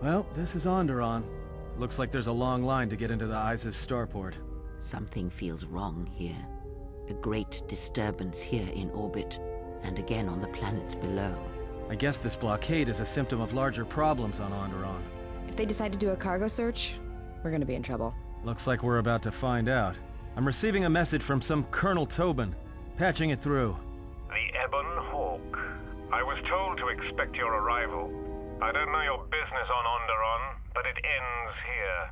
Well, this is Onderon. Looks like there's a long line to get into the ISIS starport. Something feels wrong here. A great disturbance here in orbit, and again on the planets below. I guess this blockade is a symptom of larger problems on Onderon. If they decide to do a cargo search, we're gonna be in trouble. Looks like we're about to find out. I'm receiving a message from some Colonel Tobin. Patching it through. The Ebon Hawk. I was told to expect your arrival. I don't know your business on Onderon, but it ends here.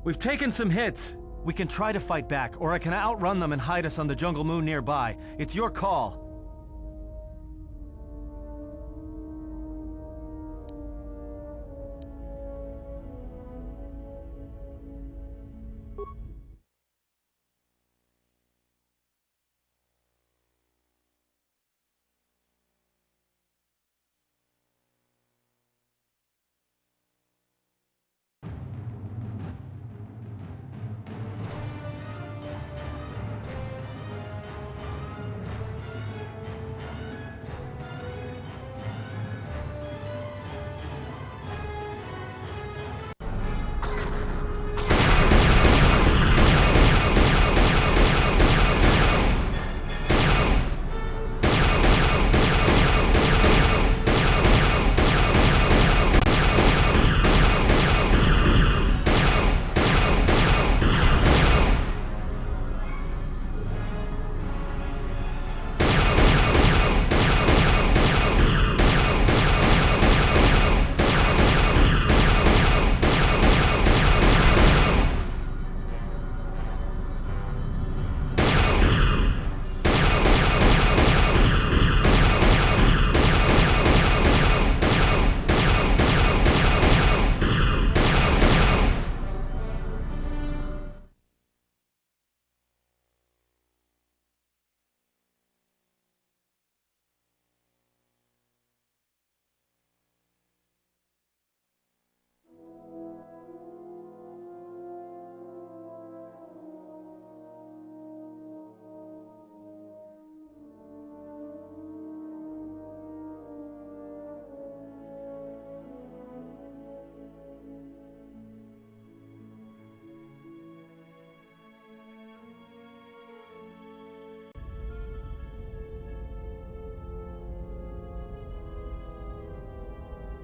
We've taken some hits. We can try to fight back, or I can outrun them and hide us on the jungle moon nearby. It's your call.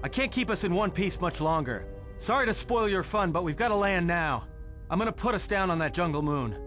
I can't keep us in one piece much longer. Sorry to spoil your fun, but we've got to land now. I'm gonna put us down on that jungle moon.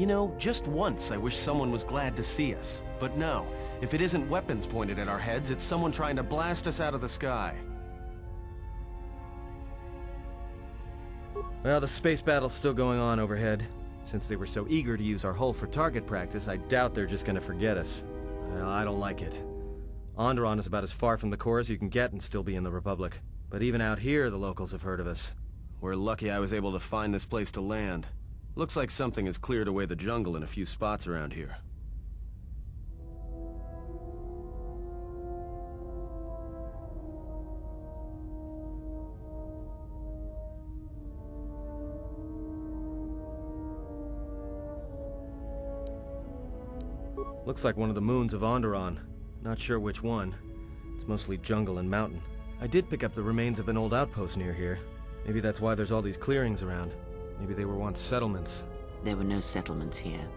You know, just once I wish someone was glad to see us. But no, if it isn't weapons pointed at our heads, it's someone trying to blast us out of the sky. Well, the space battle's still going on overhead. Since they were so eager to use our hull for target practice, I doubt they're just gonna forget us. Well, I don't like it. Onderon is about as far from the core as you can get and still be in the Republic. But even out here, the locals have heard of us. We're lucky I was able to find this place to land. Looks like something has cleared away the jungle in a few spots around here. Looks like one of the moons of Onderon. Not sure which one. It's mostly jungle and mountain. I did pick up the remains of an old outpost near here. Maybe that's why there's all these clearings around. Maybe they were once settlements. There were no settlements here.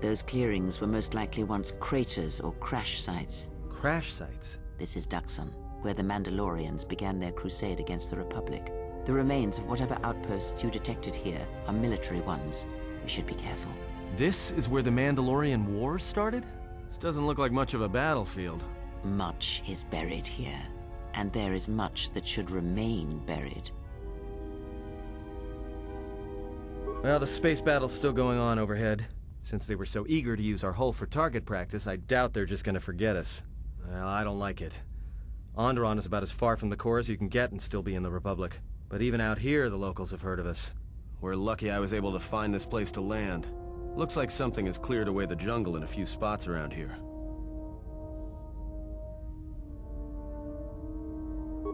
Those clearings were most likely once craters or crash sites. Crash sites? This is Dxun, where the Mandalorians began their crusade against the Republic. The remains of whatever outposts you detected here are military ones. We should be careful. This is where the Mandalorian War started? This doesn't look like much of a battlefield. Much is buried here, and there is much that should remain buried. Well, the space battle's still going on overhead. Since they were so eager to use our hull for target practice, I doubt they're just gonna forget us. Well, I don't like it. Onderon is about as far from the core as you can get and still be in the Republic. But even out here, the locals have heard of us. We're lucky I was able to find this place to land. Looks like something has cleared away the jungle in a few spots around here.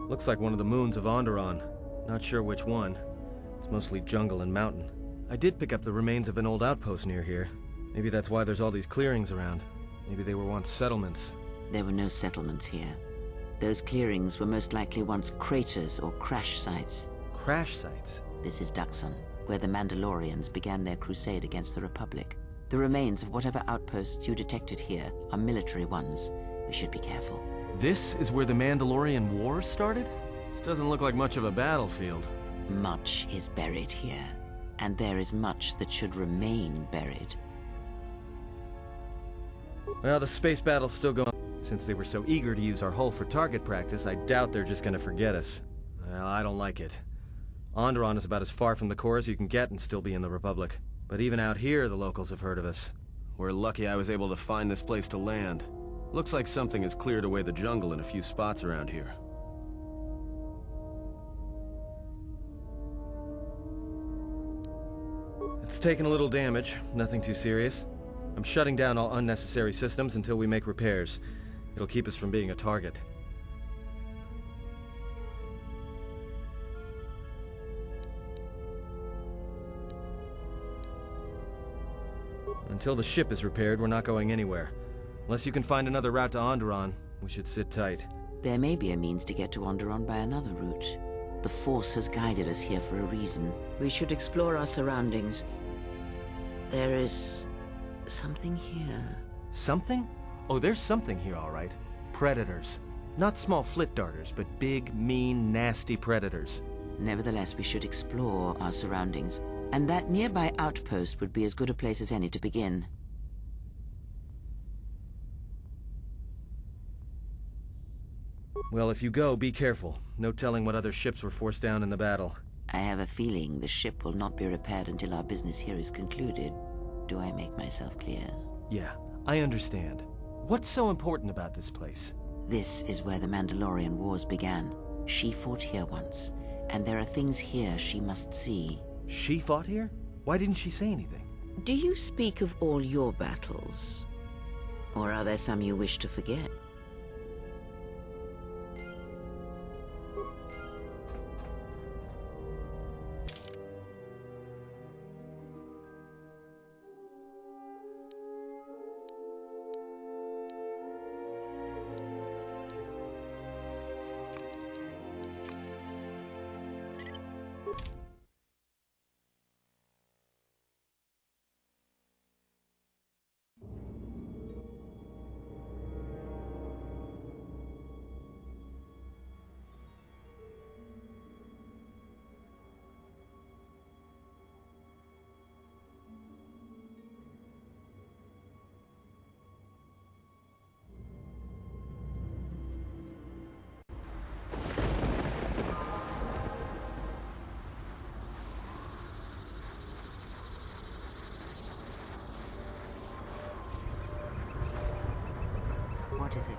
Looks like one of the moons of Onderon. Not sure which one. It's mostly jungle and mountain. I did pick up the remains of an old outpost near here. Maybe that's why there's all these clearings around. Maybe they were once settlements. There were no settlements here. Those clearings were most likely once craters or crash sites. Crash sites? This is Dxun, where the Mandalorians began their crusade against the Republic. The remains of whatever outposts you detected here are military ones. We should be careful. This is where the Mandalorian War started? This doesn't look like much of a battlefield. Much is buried here, and there is much that should remain buried. Well, the space battle's still going on. Since they were so eager to use our hull for target practice, I doubt they're just gonna forget us. Well, I don't like it. Onderon is about as far from the core as you can get and still be in the Republic. But even out here, the locals have heard of us. We're lucky I was able to find this place to land. Looks like something has cleared away the jungle in a few spots around here. It's taken a little damage, nothing too serious. I'm shutting down all unnecessary systems until we make repairs. It'll keep us from being a target. Until the ship is repaired, we're not going anywhere. Unless you can find another route to Onderon, we should sit tight. There may be a means to get to Onderon by another route. The Force has guided us here for a reason. We should explore our surroundings. There is something here. Something? Oh, there's something here, all right. Predators. Not small flit darters, but big, mean, nasty predators. Nevertheless, we should explore our surroundings, and that nearby outpost would be as good a place as any to begin. Well, if you go, be careful. No telling what other ships were forced down in the battle. I have a feeling the ship will not be repaired until our business here is concluded. Do I make myself clear? Yeah, I understand. What's so important about this place? This is where the Mandalorian Wars began. She fought here once, and there are things here she must see. She fought here? Why didn't she say anything? Do you speak of all your battles? Or are there some you wish to forget? What is it?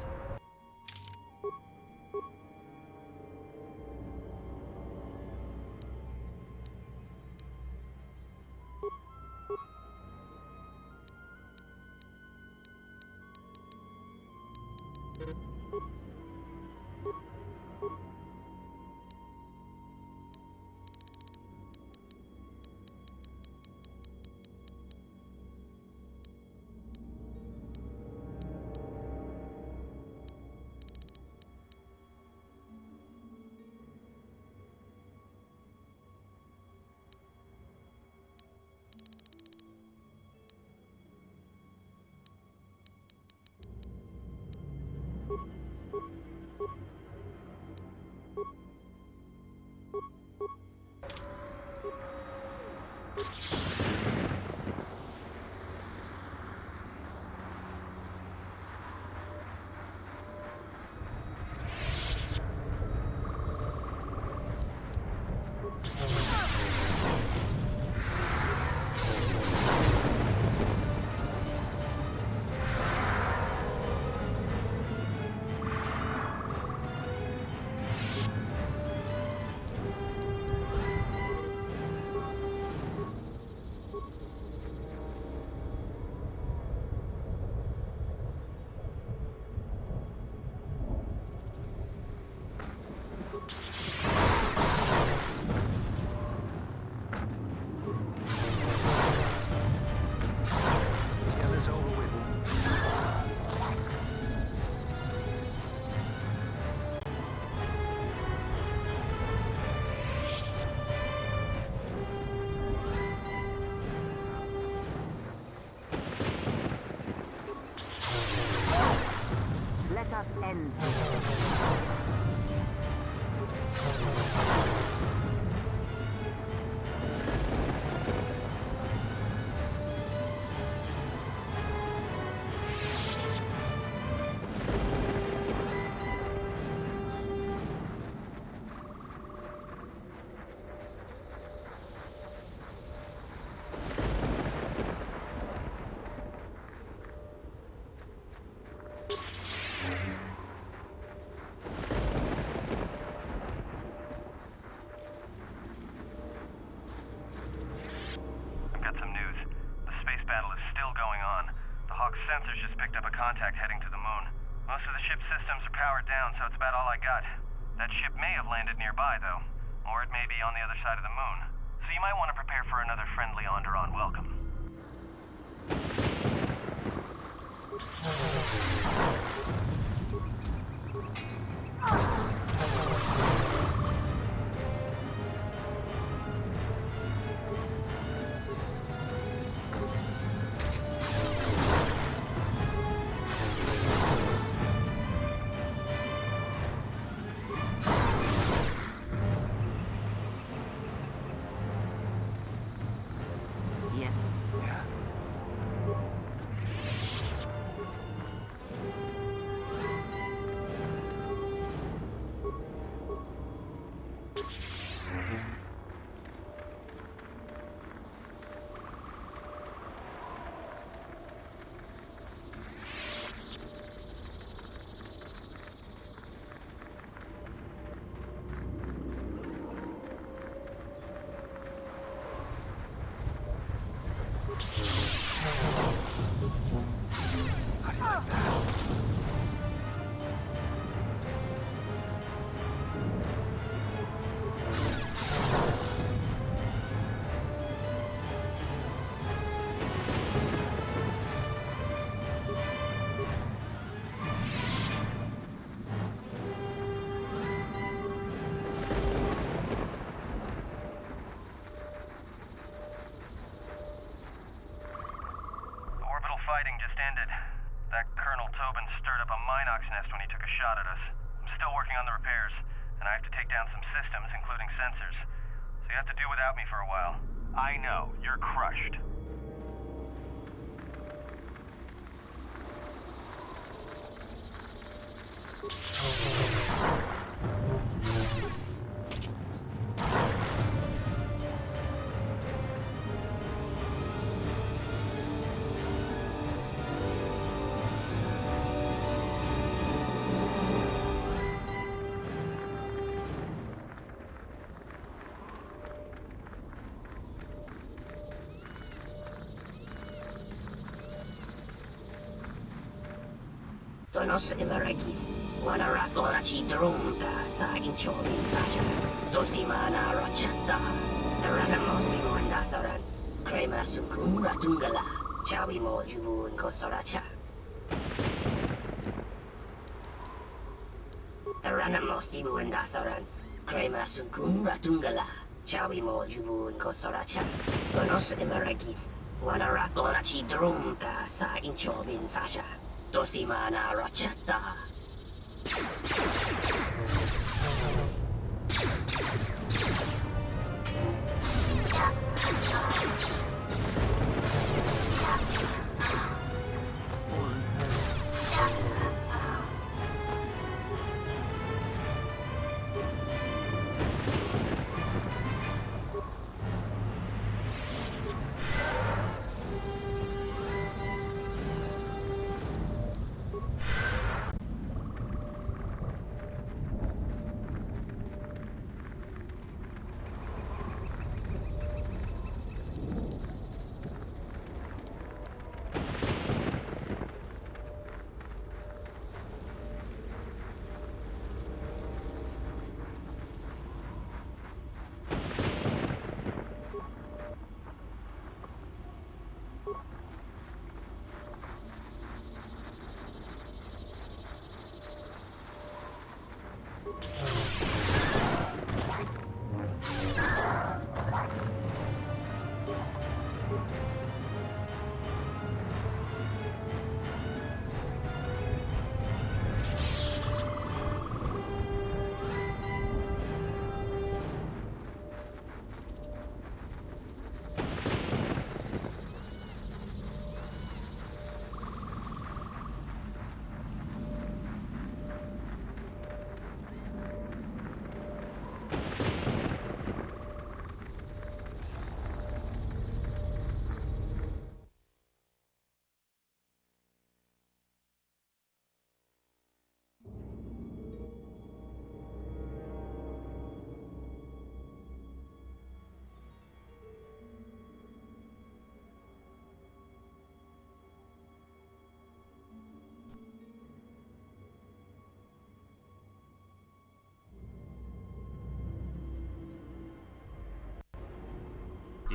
must end. Sensors just picked up a contact heading to the moon. Most of the ship's systems are powered down, so it's about all I got. That ship may have landed nearby, though. Or it may be on the other side of the moon. So you might want to prepare for another friendly Onderon welcome. Fighting just ended. That Colonel Tobin stirred up a Minox nest when he took a shot at us. I'm still working on the repairs, and I have to take down some systems, including sensors. So you have to do without me for a while. I know, you're crushed. Donos Imaragith, Wanaratora Chidrumka, Sagin Chobin Sasha, Dosimana Rochata, the Ranamosimu and Dasarans, Krema Sukun Ratungala, Chawi Mojubu and Kosoracha. The Ranamosimu and Dasarans, Krema Sukun Ratungala, Chawi Mojubu and Kosoracha, Donos Imaragith, Wanaratora Chidrumka, Sagin Chobin Sasha. Dosimana Rochata.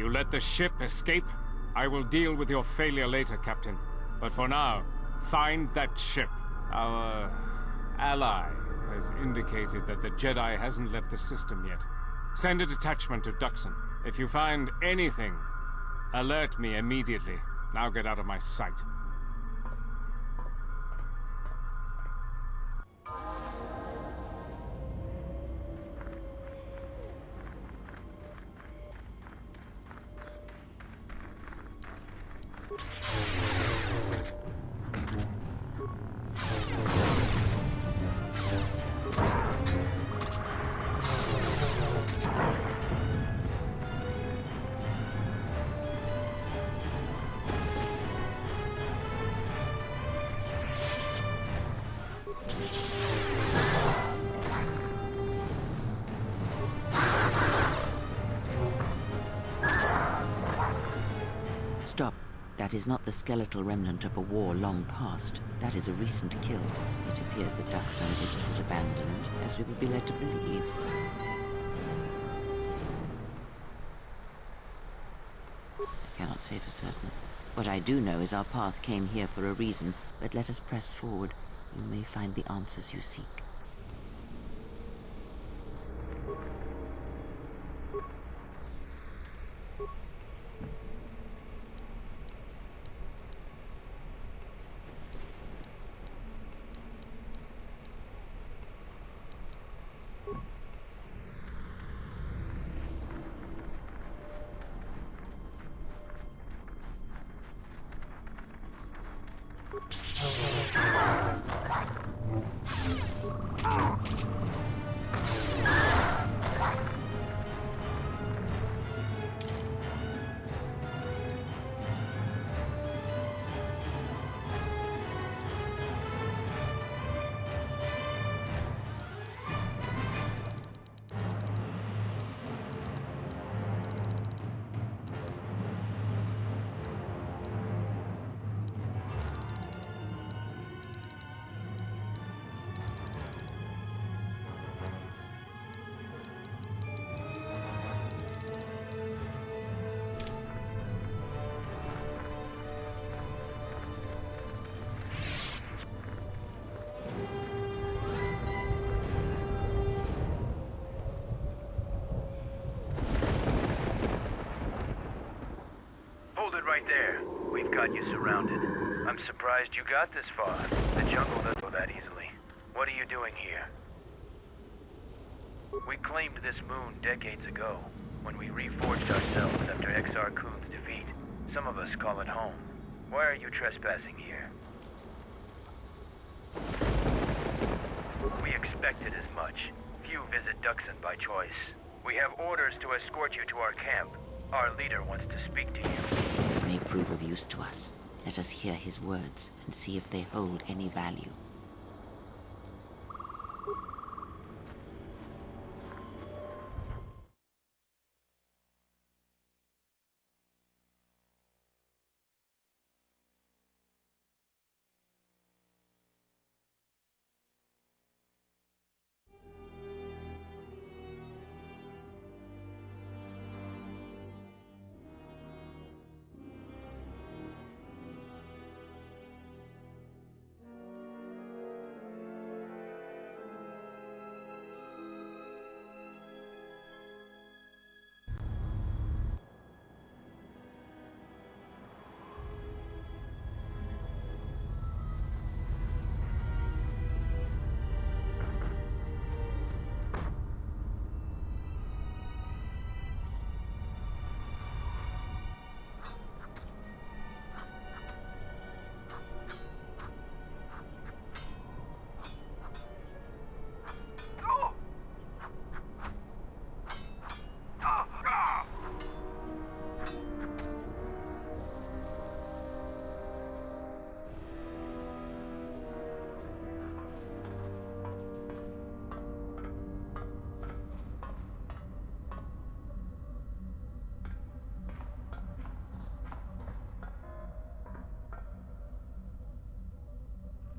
You let the ship escape? I will deal with your failure later, Captain. But for now, find that ship. Our ally has indicated that the Jedi hasn't left the system yet. Send a detachment to Dxun. If you find anything, alert me immediately. Now get out of my sight. Stop. That is not the skeletal remnant of a war long past. That is a recent kill. It appears that Dxun isn't as abandoned as we would be led to believe. I cannot say for certain. What I do know is our path came here for a reason, but let us press forward. You may find the answers you seek. Right there. We've got you surrounded. I'm surprised you got this far. The jungle doesn't go that easily. What are you doing here? We claimed this moon decades ago, when we reforged ourselves after Exar Kun's defeat. Some of us call it home. Why are you trespassing here? We expected as much. Few visit Dxun by choice. We have orders to escort you to our camp. Our leader wants to speak to you. This may prove of use to us. Let us hear his words and see if they hold any value.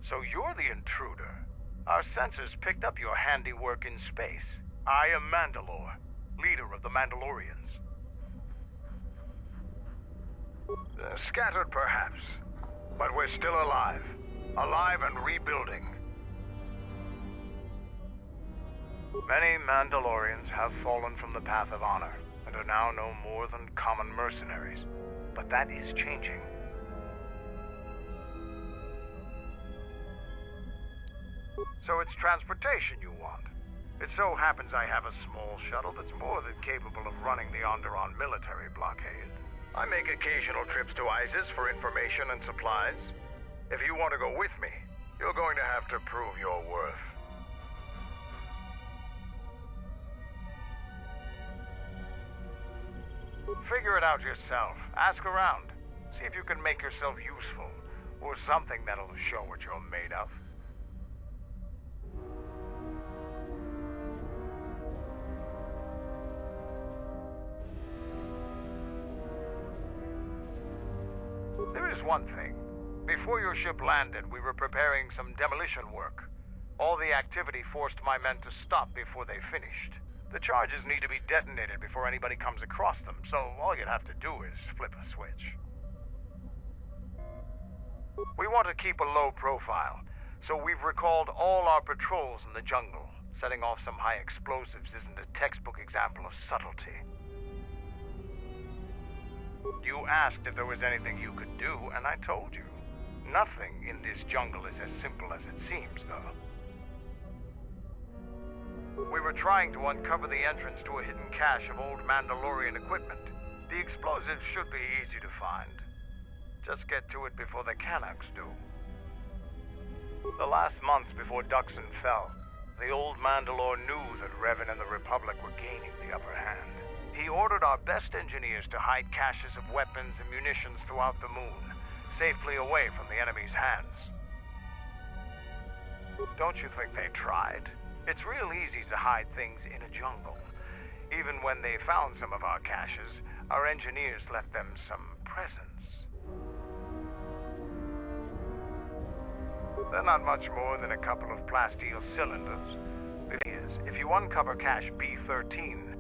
So you're the intruder. Our sensors picked up your handiwork in space. I am Mandalore, leader of the Mandalorians. Scattered, perhaps. But we're still alive. Alive and rebuilding. Many Mandalorians have fallen from the path of honor, and are now no more than common mercenaries. But that is changing. So it's transportation you want. It so happens I have a small shuttle that's more than capable of running the Onderon military blockade. I make occasional trips to ISIS for information and supplies. If you want to go with me, you're going to have to prove your worth. Figure it out yourself. Ask around. See if you can make yourself useful, or something that'll show what you're made of. There is one thing. Before your ship landed, we were preparing some demolition work. All the activity forced my men to stop before they finished. The charges need to be detonated before anybody comes across them, so all you'd have to do is flip a switch. We want to keep a low profile, so we've recalled all our patrols in the jungle. Setting off some high explosives isn't a textbook example of subtlety. You asked if there was anything you could do, and I told you. Nothing in this jungle is as simple as it seems, though. We were trying to uncover the entrance to a hidden cache of old Mandalorian equipment. The explosives should be easy to find. Just get to it before the Canucks do. The last months before Dxun fell, the old Mandalore knew that Revan and the Republic were gaining the upper hand. He ordered our best engineers to hide caches of weapons and munitions throughout the moon, safely away from the enemy's hands. Don't you think they tried? It's real easy to hide things in a jungle. Even when they found some of our caches, our engineers left them some presents. They're not much more than a couple of plasteel cylinders. The thing is, if you uncover cache B-13,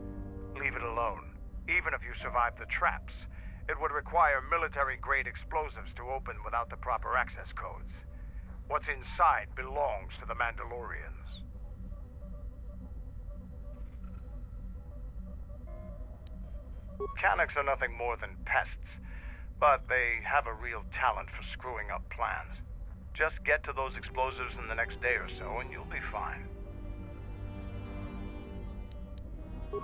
leave it alone. Even if you survive the traps, it would require military-grade explosives to open without the proper access codes. What's inside belongs to the Mandalorians. Canucks are nothing more than pests, but they have a real talent for screwing up plans. Just get to those explosives in the next day or so, and you'll be fine.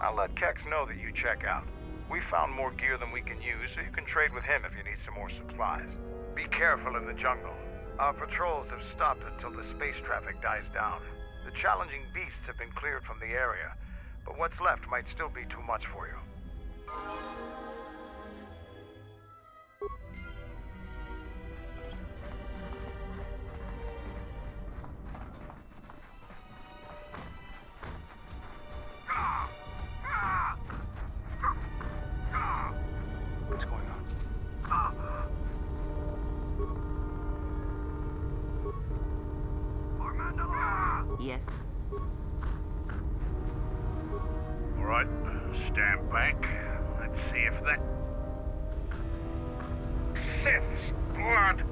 I'll let Kex know that you check out. We found more gear than we can use, so you can trade with him if you need some more supplies. Be careful in the jungle. Our patrols have stopped until the space traffic dies down. The challenging beasts have been cleared from the area, but what's left might still be too much for you. What's going on? Yes? All right, stand back. Let's see if that... Sith's blood!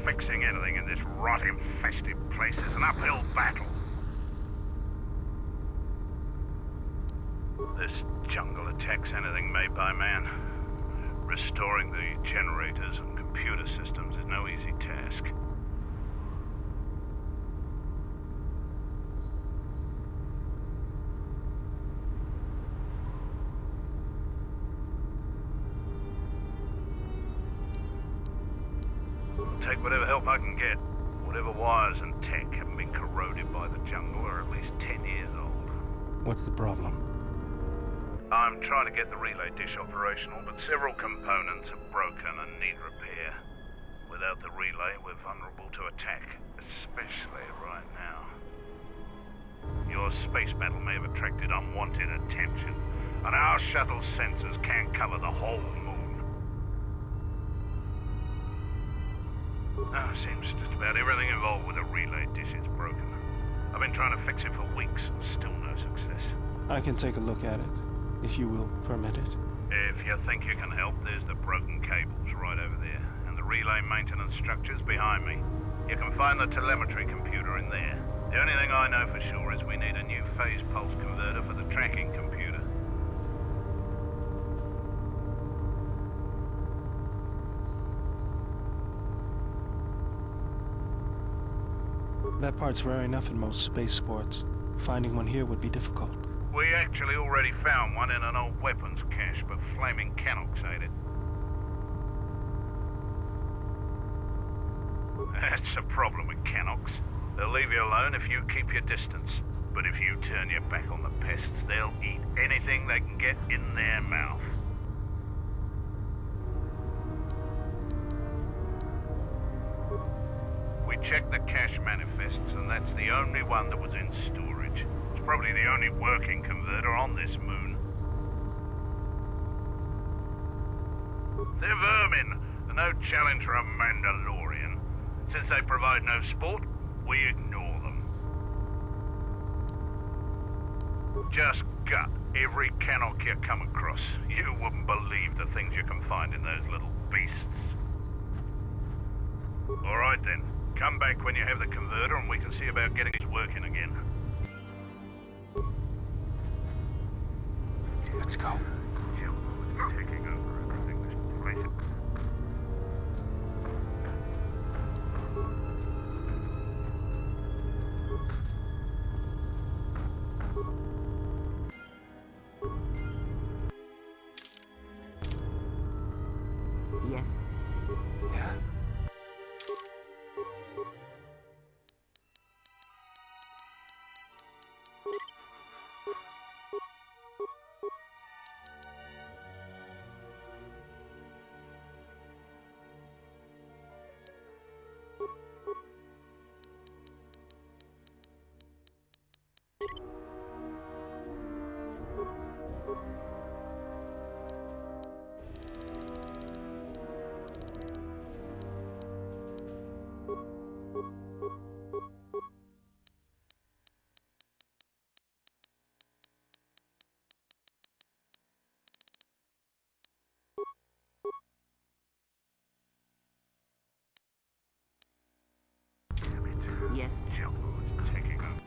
Fixing anything in this rot-infested place is an uphill battle. This jungle attacks anything made by man. Restoring the generators and computer systems is no easy task. Take whatever help I can get. Whatever wires and tech haven't been corroded by the jungle are at least 10 years old. What's the problem? I'm trying to get the relay dish operational, but several components are broken and need repair. Without the relay, we're vulnerable to attack, especially right now. Your space battle may have attracted unwanted attention, and our shuttle sensors can't cover the whole moon. Seems just about everything involved with a relay dish is broken. I've been trying to fix it for weeks and still no success. I can take a look at it, if you will permit it. If you think you can help, there's the broken cables right over there, and the relay maintenance structures behind me. You can find the telemetry computer in there. The only thing I know for sure is we need a new phase pulse converter for the tracking computer. That part's rare enough in most space sports. Finding one here would be difficult. We actually already found one in an old weapons cache, but flaming Canucks ate it. That's the problem with Canucks. They'll leave you alone if you keep your distance. But if you turn your back on the pests, they'll eat anything they can get in their mouth. We checked the cache manifests, and that's the only one that was in storage. It's probably the only working converter on this moon. They're vermin, and no challenge for a Mandalorian. Since they provide no sport, we ignore them. Just gut every Canuck you come across. You wouldn't believe the things you can find in those little beasts. All right then. Come back when you have the converter and we can see about getting it working again. Let's go. Taking over everything this place. Yes. Yeah? Yes. Taking over.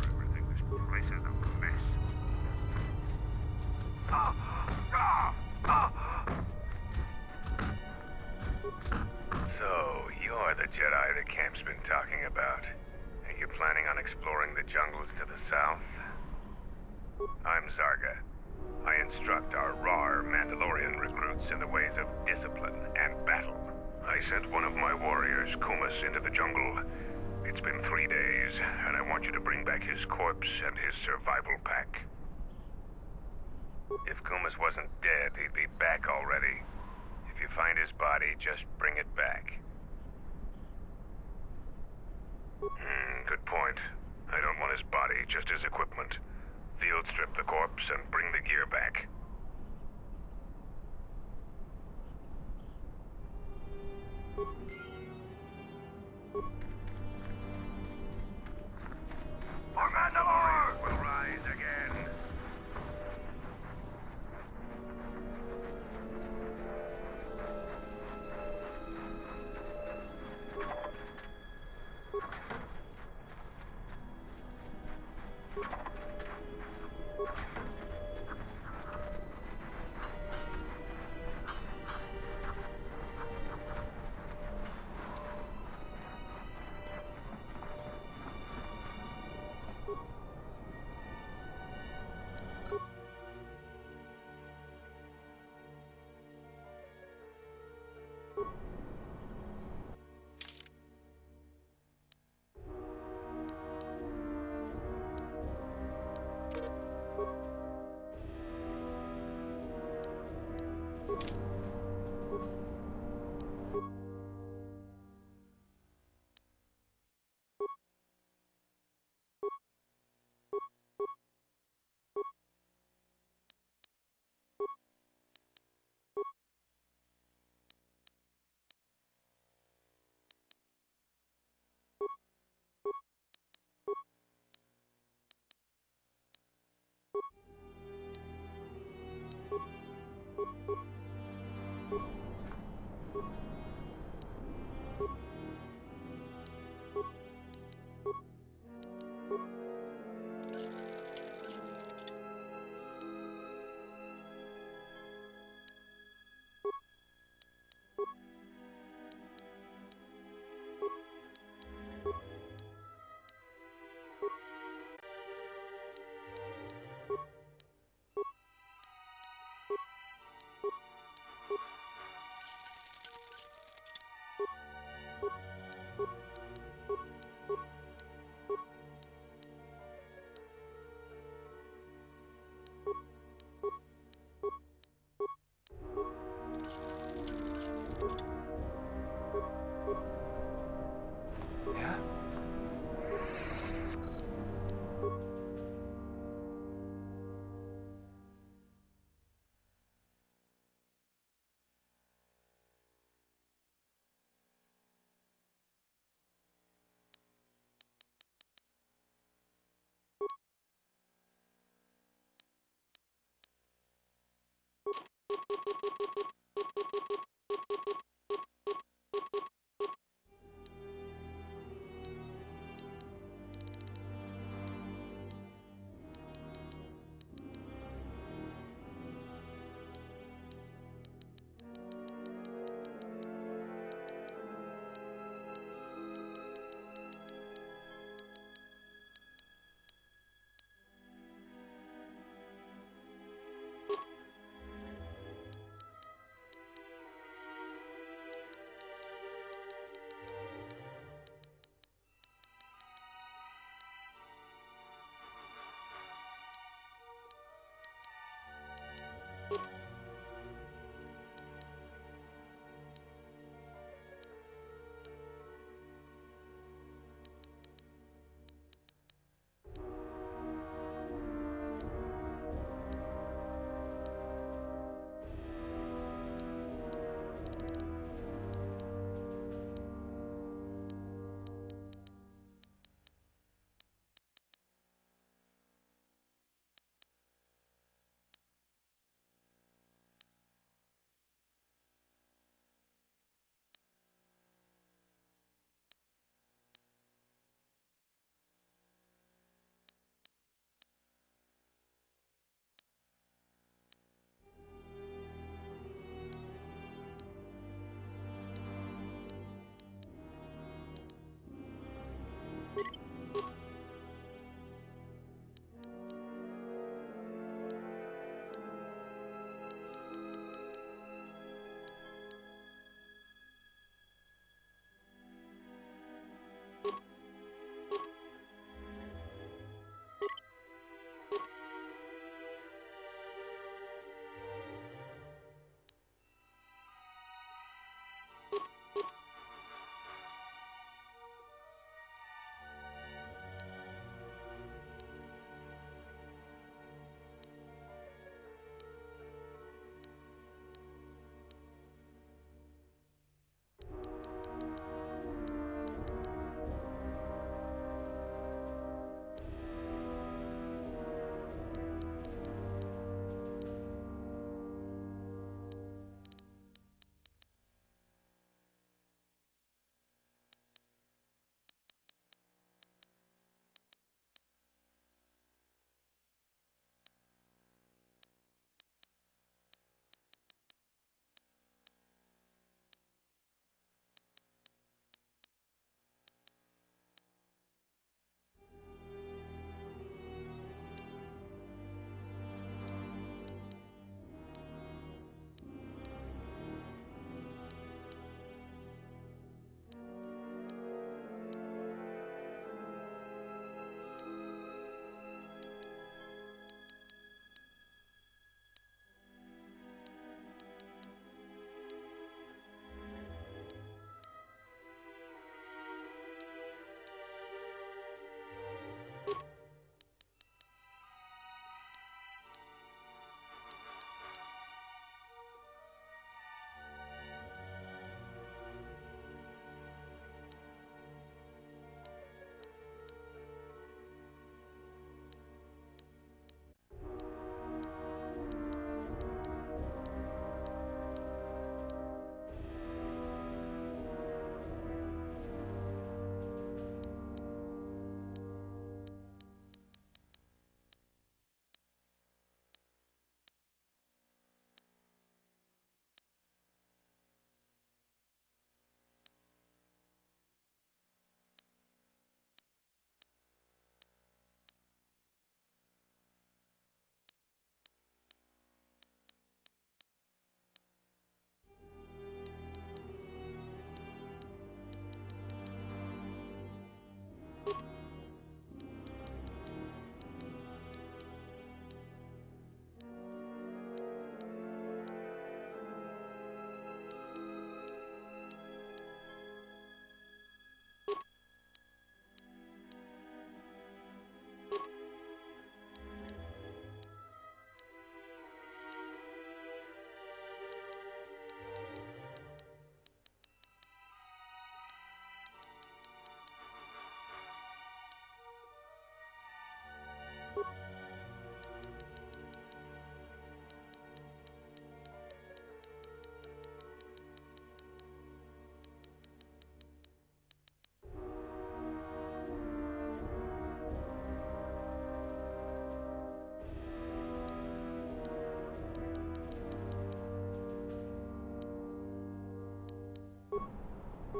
Everything this place is a mess. So, you're the Jedi the camp's been talking about. Are you planning on exploring the jungles to the south? I'm Zarga. I instruct our raw Mandalorian recruits in the ways of discipline and battle. I sent one of my warriors, Kumas, into the jungle. It's been 3 days, and I want you to bring back his corpse and his survival pack. If Kumas wasn't dead, he'd be back already. If you find his body, just bring it back. Good point. I don't want his body, just his equipment. Field strip the corpse and bring the gear back. For Mandalore will rise again.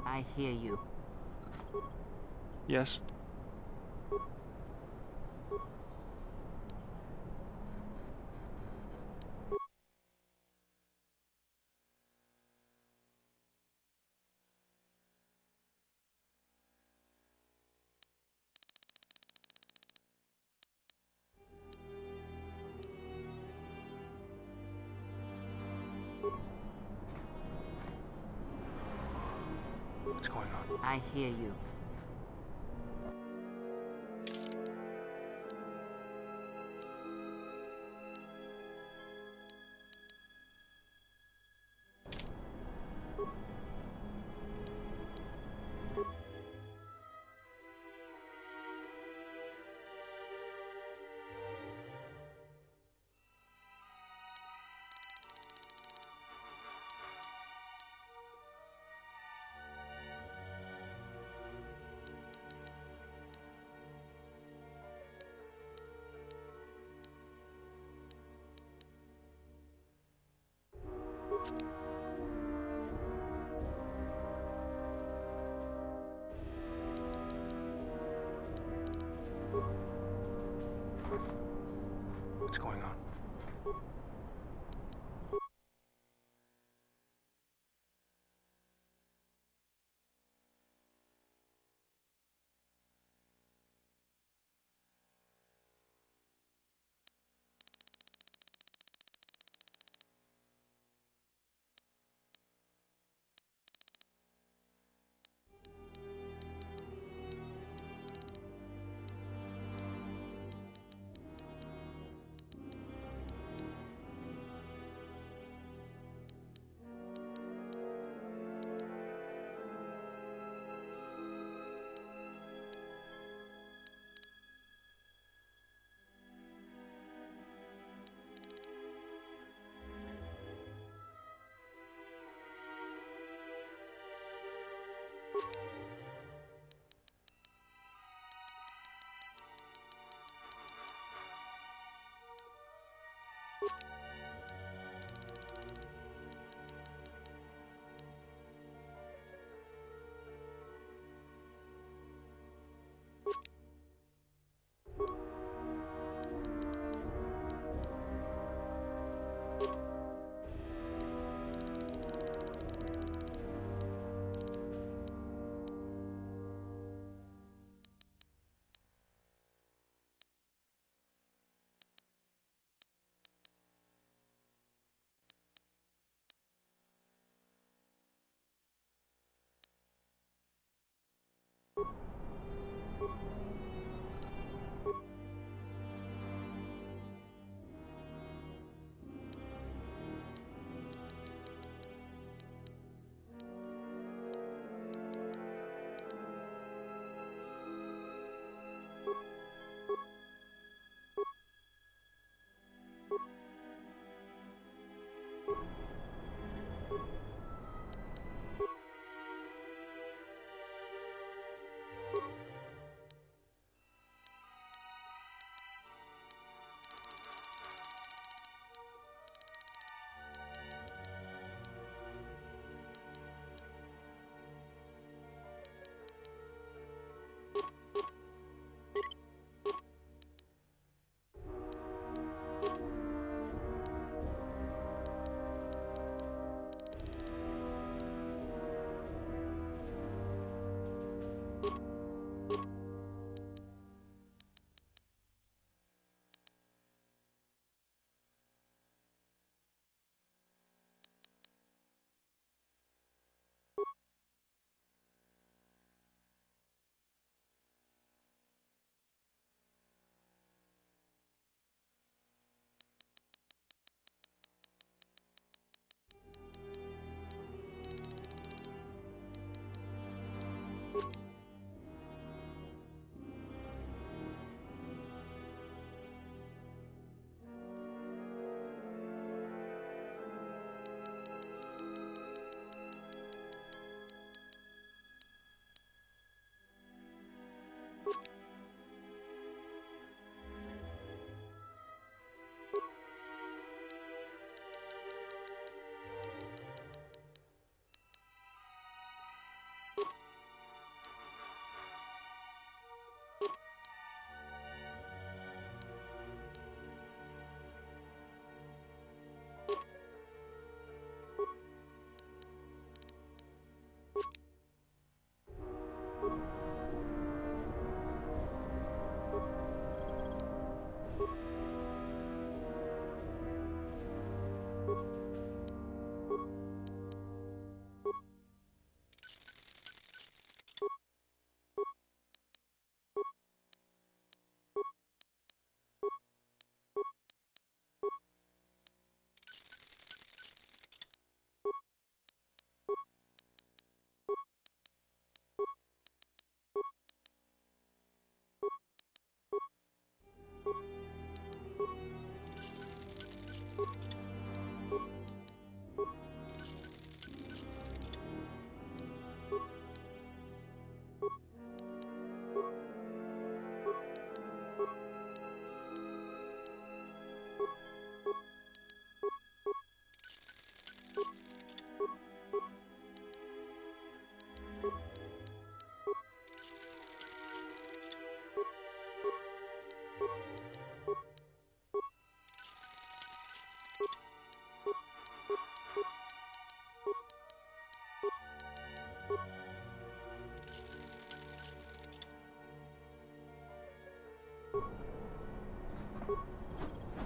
I hear you. Yes? What's going on? I hear you. What's going on?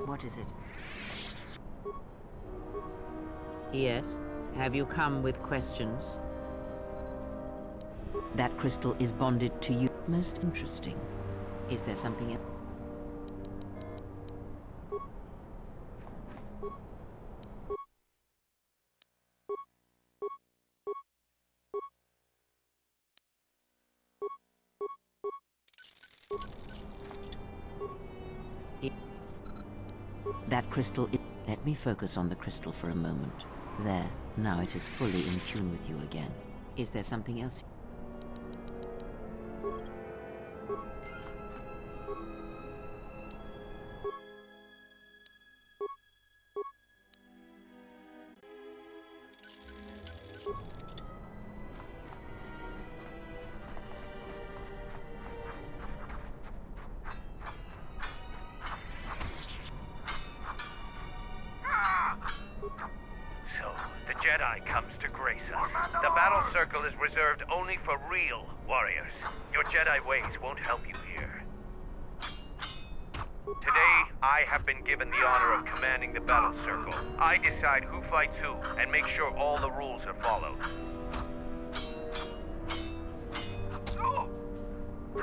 What is it? Yes? Have you come with questions? That crystal is bonded to you. Most interesting. Is there something else? That crystal is... Let me focus on the crystal for a moment. There. Now it is fully in tune with you again. Is there something else? Jedi comes to grace us. The battle circle is reserved only for real warriors. Your Jedi ways won't help you here. Today, I have been given the honor of commanding the battle circle. I decide who fights who, and make sure all the rules are followed.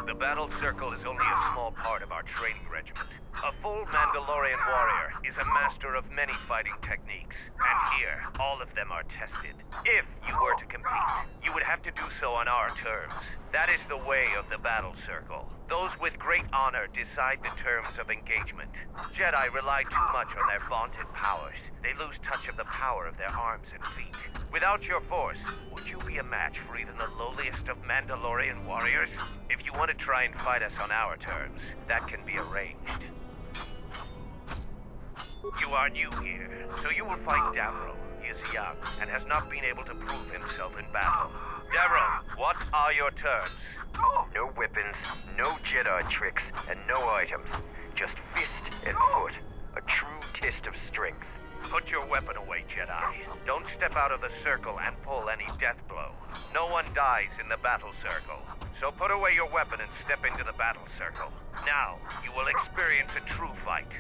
The battle circle is only a small part of our training regiment. A full Mandalorian warrior is a master of many fighting techniques, and here, all of them are tested. If you were to compete, you would have to do so on our terms. That is the way of the battle circle. Those with great honor decide the terms of engagement. Jedi rely too much on their vaunted powers. They lose touch of the power of their arms and feet. Without your force, would you be a match for even the lowliest of Mandalorian warriors? If you want to try and fight us on our terms, that can be arranged. You are new here, so you will fight Davro. He is young, and has not been able to prove himself in battle. Davro, what are your terms? No weapons, no Jedi tricks, and no items. Just fist and foot. A true test of strength. Put your weapon away, Jedi. Don't step out of the circle and pull any death blow. No one dies in the battle circle. So put away your weapon and step into the battle circle. Now, you will experience a true fight.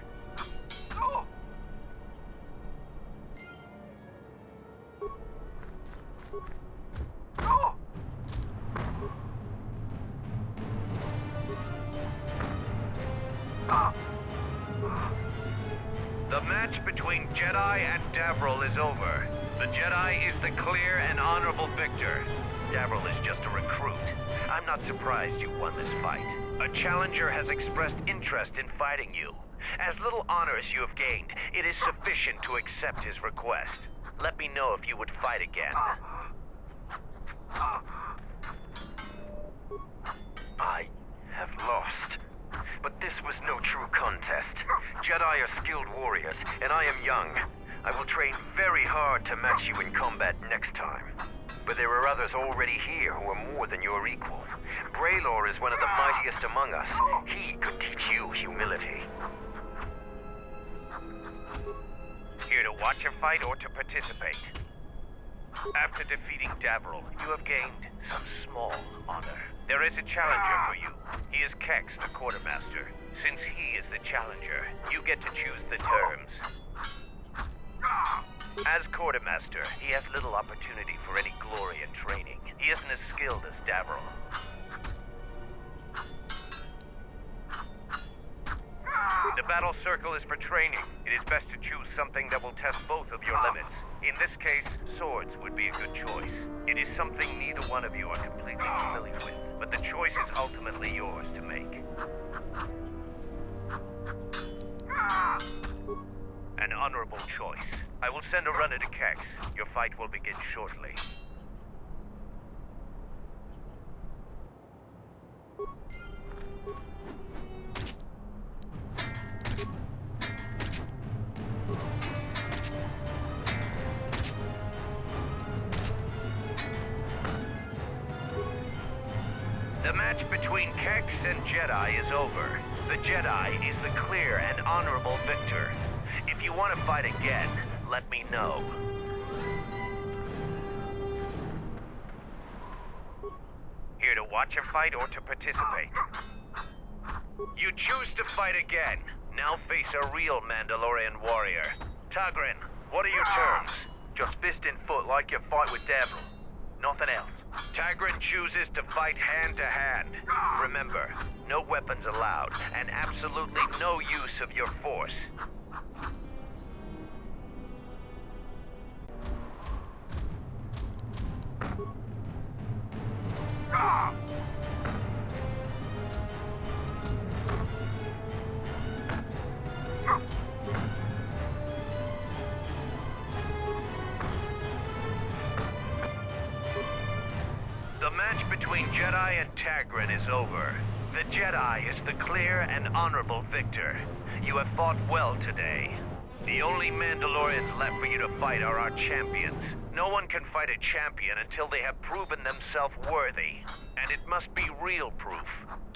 The match between Jedi and Davril is over. The Jedi is the clear and honorable victor. Davril is just a recruit. I'm not surprised you won this fight. A challenger has expressed interest in fighting you. As little honor as you have gained, it is sufficient to accept his request. Let me know if you would fight again. I have lost. But this was no true contest. Jedi are skilled warriors, and I am young. I will train very hard to match you in combat next time. But there are others already here who are more than your equal. Braylor is one of the mightiest among us. He could teach you humility. Here to watch a fight or to participate? After defeating Davril, you have gained some small honor. There is a challenger for you. He is Kex, the quartermaster. Since he is the challenger, you get to choose the terms. As quartermaster, he has little opportunity for any glory in training. He isn't as skilled as Davril. The battle circle is for training. It is best to choose something that will test both of your limits. In this case, swords would be a good choice. It is something neither one of you are completely familiar with, but the choice is ultimately yours to make. An honorable choice. I will send a runner to Kex. Your fight will begin shortly. The match between Kex and Jedi is over. The Jedi is the clear and honorable victor. If you want to fight again, let me know. Here to watch a fight or to participate? You choose to fight again. Now face a real Mandalorian warrior. Tagrin, what are your terms? Just fist and foot like your fight with Devil. Nothing else. Tagrin chooses to fight hand to hand. Remember, no weapons allowed, and absolutely no use of your force. The match between Jedi and Tagrin is over. The Jedi is the clear and honorable victor. You have fought well today. The only Mandalorians left for you to fight are our champions. No one can fight a champion until they have proven themselves worthy. And it must be real proof.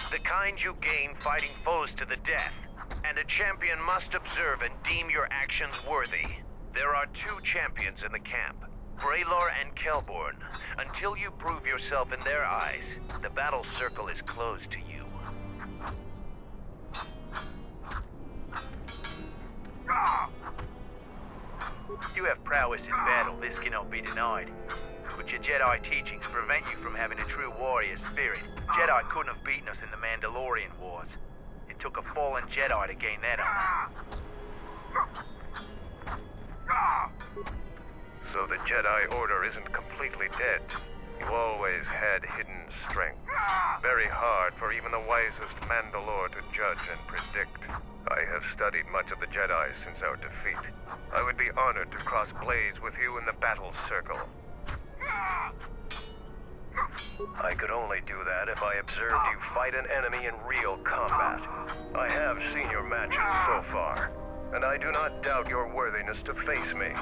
The kind you gain fighting foes to the death. And a champion must observe and deem your actions worthy. There are two champions in the camp. Braylor and Kelborn. Until you prove yourself in their eyes, the battle circle is closed to you. You have prowess in battle, this cannot be denied. But your Jedi teachings prevent you from having a true warrior spirit. Jedi couldn't have beaten us in the Mandalorian Wars. It took a fallen Jedi to gain that honor. So the Jedi Order isn't completely dead. You always had hidden strength. Very hard for even the wisest Mandalore to judge and predict. I have studied much of the Jedi since our defeat. I would be honored to cross blades with you in the battle circle. I could only do that if I observed you fight an enemy in real combat. I have seen your matches so far, and I do not doubt your worthiness to face me.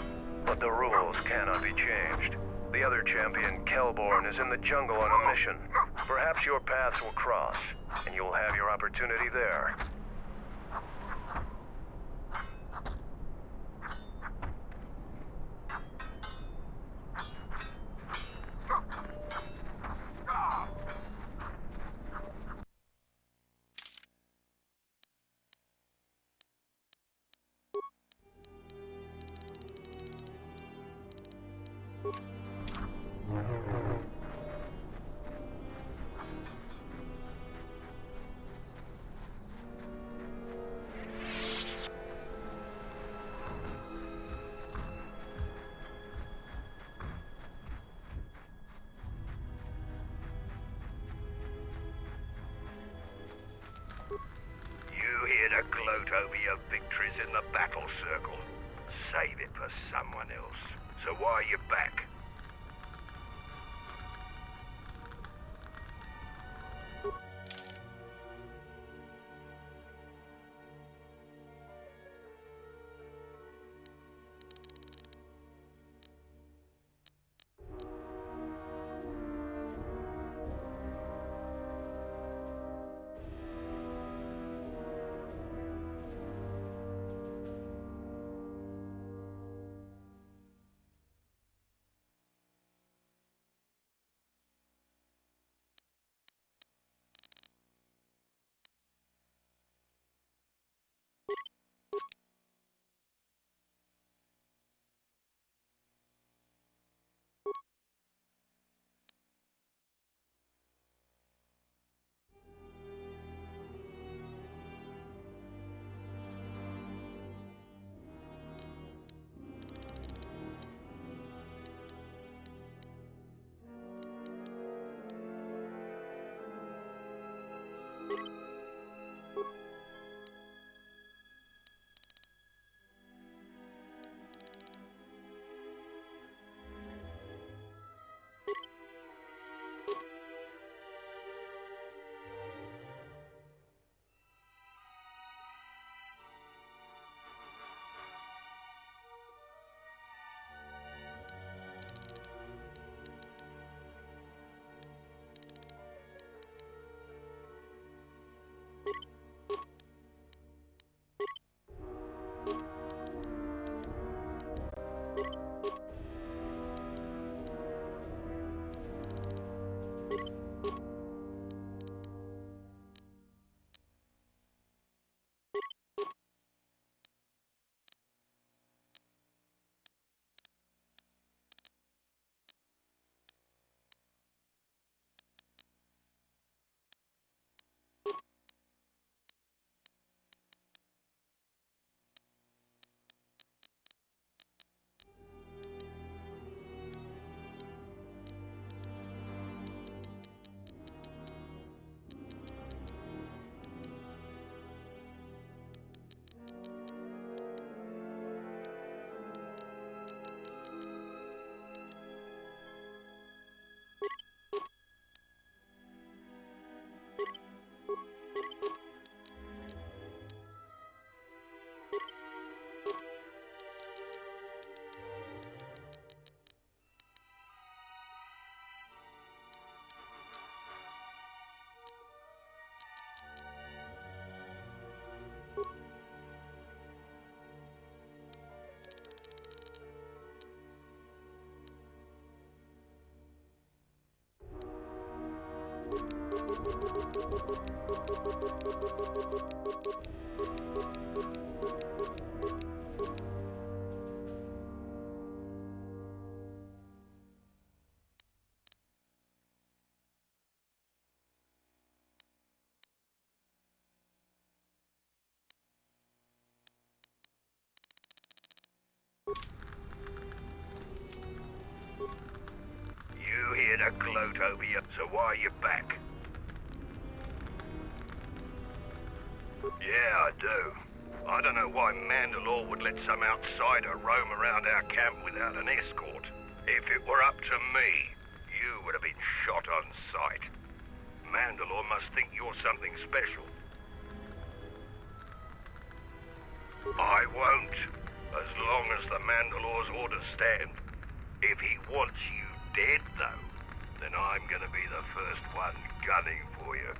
But the rules cannot be changed. The other champion, Kelborn, is in the jungle on a mission. Perhaps your paths will cross, and you'll have your opportunity there. Gloat over your victories in the battle circle. Save it for someone else. So why are you back? You hear the gloat over you, so why are you back? Yeah, I do. I don't know why Mandalore would let some outsider roam around our camp without an escort. If it were up to me, you would have been shot on sight. Mandalore must think you're something special. I won't, as long as the Mandalore's orders stand. If he wants you dead, though, then I'm gonna be the first one gunning for you.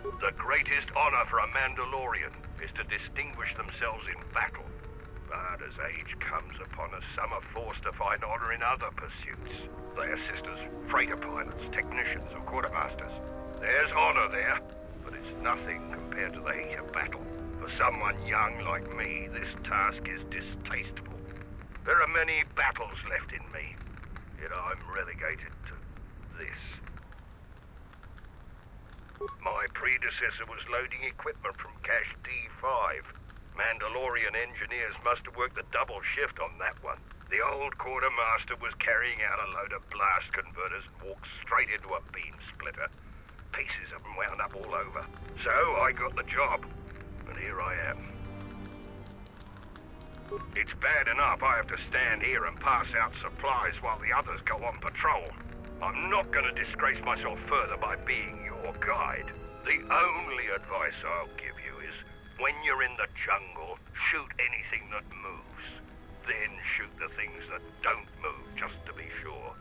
The greatest honor for a Mandalorian is to distinguish themselves in battle. But as age comes upon us, some are forced to find honor in other pursuits. They assist as freighter pilots, technicians, or quartermasters. There's honor there, but it's nothing compared to the heat of battle. For someone young like me, this task is distasteful. There are many battles left in me, yet I'm relegated to this. My predecessor was loading equipment from Cache D5. Mandalorian engineers must have worked the double shift on that one. The old quartermaster was carrying out a load of blast converters and walked straight into a beam splitter. Pieces of them wound up all over. So I got the job, and here I am. It's bad enough I have to stand here and pass out supplies while the others go on patrol. I'm not going to disgrace myself further by being your guide. The only advice I'll give you is, when you're in the jungle, shoot anything that moves. Then shoot the things that don't move, just to be sure.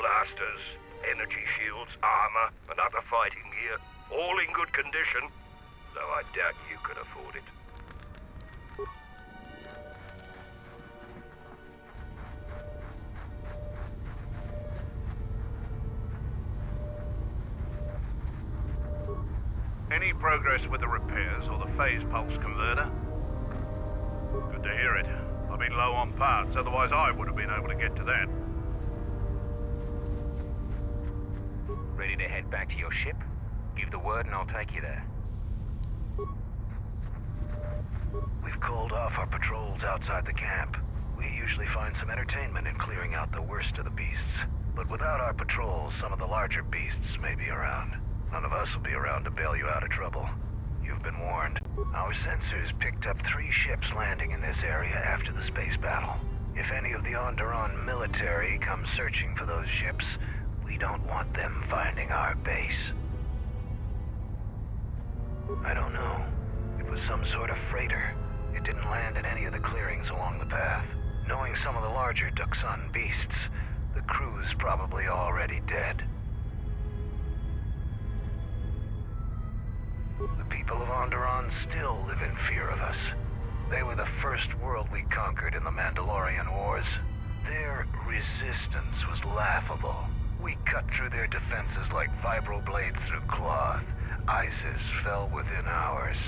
Blasters, energy shields, armor, and other fighting gear, all in good condition, though I doubt you could afford it. Any progress with the repairs or the phase pulse converter? Good to hear it. I've been low on parts, otherwise I would have been able to get to that. Ready to head back to your ship? Give the word and I'll take you there. We've called off our patrols outside the camp. We usually find some entertainment in clearing out the worst of the beasts. But without our patrols, some of the larger beasts may be around. None of us will be around to bail you out of trouble. You've been warned. Our sensors picked up 3 ships landing in this area after the space battle. If any of the Onderon military come searching for those ships, we don't want them finding our base. I don't know. It was some sort of freighter. It didn't land in any of the clearings along the path. Knowing some of the larger Dxun beasts, the crew's probably already dead. The people of Onderon still live in fear of us. They were the first world we conquered in the Mandalorian Wars. Their resistance was laughable. We cut through their defenses like vibroblades through cloth. ISIS fell within hours.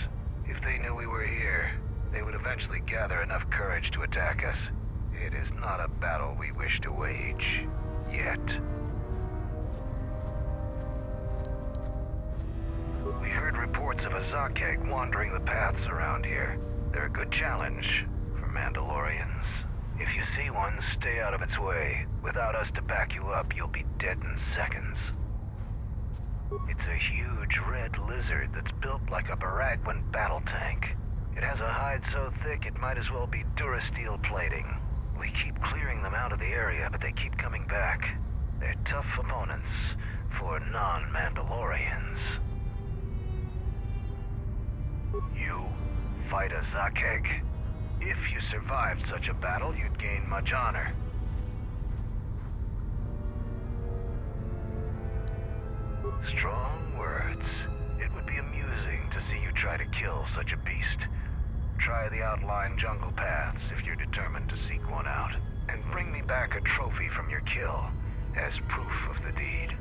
If they knew we were here, they would eventually gather enough courage to attack us. It is not a battle we wish to wage. Yet. We heard reports of a Zakek wandering the paths around here. They're a good challenge for Mandalorians. If you see one, stay out of its way. Without us to back you up, you'll be dead in seconds. It's a huge red lizard that's built like a Baragwin battle tank. It has a hide so thick it might as well be Durasteel plating. We keep clearing them out of the area, but they keep coming back. They're tough opponents for non-Mandalorians. You fight a Zakek. If you survived such a battle, you'd gain much honor. Strong words. It would be amusing to see you try to kill such a beast. Try the outlying jungle paths if you're determined to seek one out. can bring me back a trophy from your kill as proof of the deed.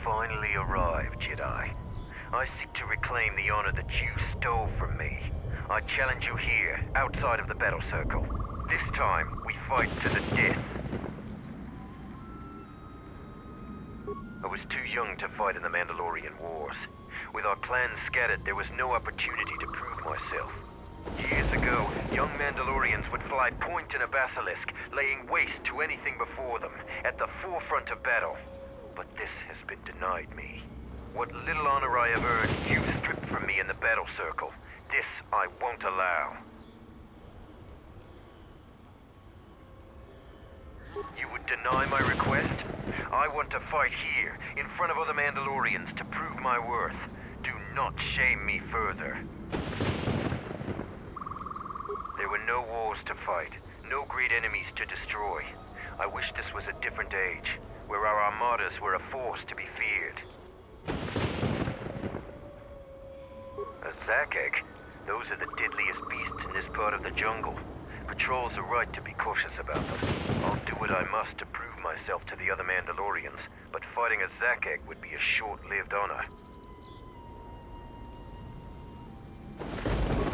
Finally arrived, Jedi. I seek to reclaim the honor that you stole from me. I challenge you here, outside of the battle circle. This time, we fight to the death. I was too young to fight in the Mandalorian Wars. With our clans scattered, there was no opportunity to prove myself. Years ago, young Mandalorians would fly point in a basilisk, laying waste to anything before them, at the forefront of battle. But this has been denied me. What little honor I have earned, you've stripped from me in the battle circle. This I won't allow. You would deny my request? I want to fight here, in front of other Mandalorians, to prove my worth. Do not shame me further. There were no wars to fight, no great enemies to destroy. I wish this was a different age, where our armadas were a force to be feared. A Zakek? Those are the deadliest beasts in this part of the jungle. Patrols are right to be cautious about them. I'll do what I must to prove myself to the other Mandalorians, but fighting a Zakek would be a short-lived honor.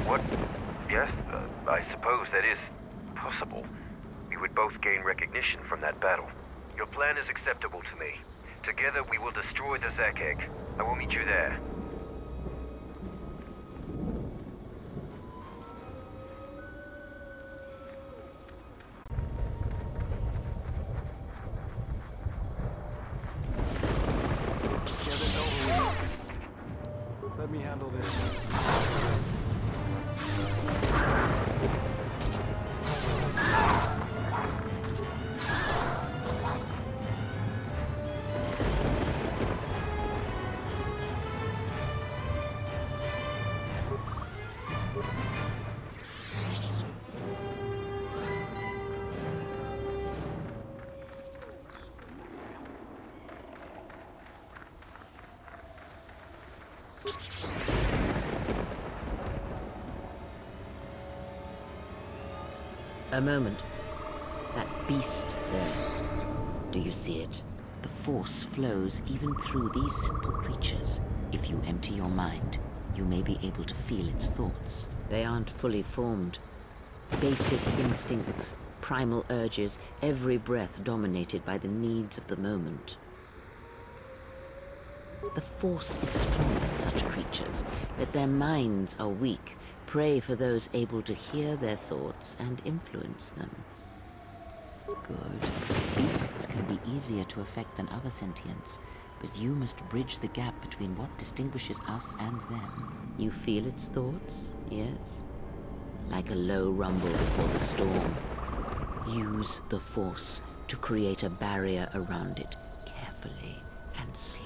What? Yes, I suppose that is possible. We would both gain recognition from that battle. Your plan is acceptable to me. Together we will destroy the Zakek. I will meet you there. Get it over with. Let me handle this. A moment. That beast there. Do you see it? The Force flows even through these simple creatures. If you empty your mind, you may be able to feel its thoughts. They aren't fully formed. Basic instincts, primal urges, every breath dominated by the needs of the moment. The Force is strong in such creatures, but their minds are weak. Pray for those able to hear their thoughts and influence them. Good. Beasts can be easier to affect than other sentients, but you must bridge the gap between what distinguishes us and them. You feel its thoughts? Yes. Like a low rumble before the storm. Use the Force to create a barrier around it, carefully and slowly.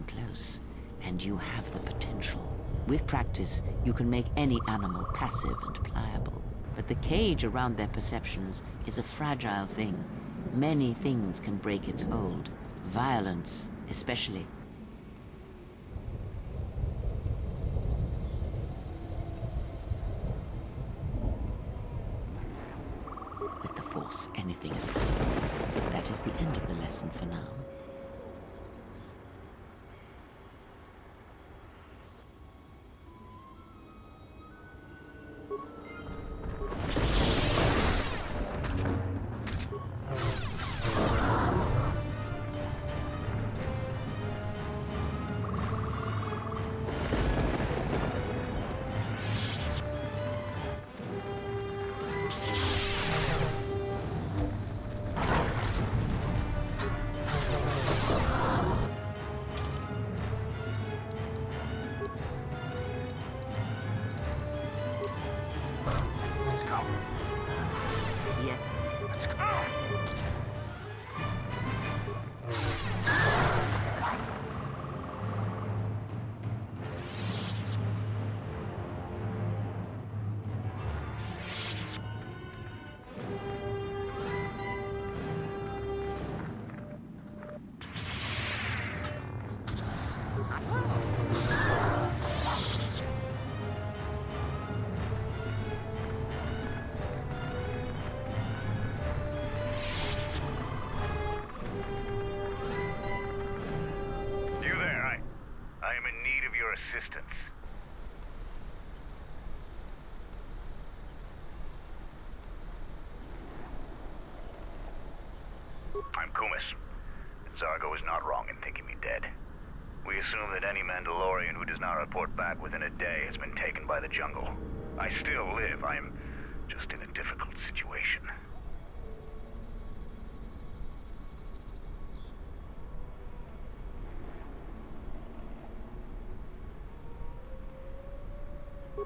Close, and you have the potential. With practice, you can make any animal passive and pliable. But the cage around their perceptions is a fragile thing. Many things can break its hold. Violence, especially. With the Force, anything is possible. But that is the end of the lesson for now. assistance. I'm Kumis. Zargo is not wrong in thinking me dead. We assume that any Mandalorian who does not report back within a day has been taken by the jungle. I still live. I am just in a difficult situation.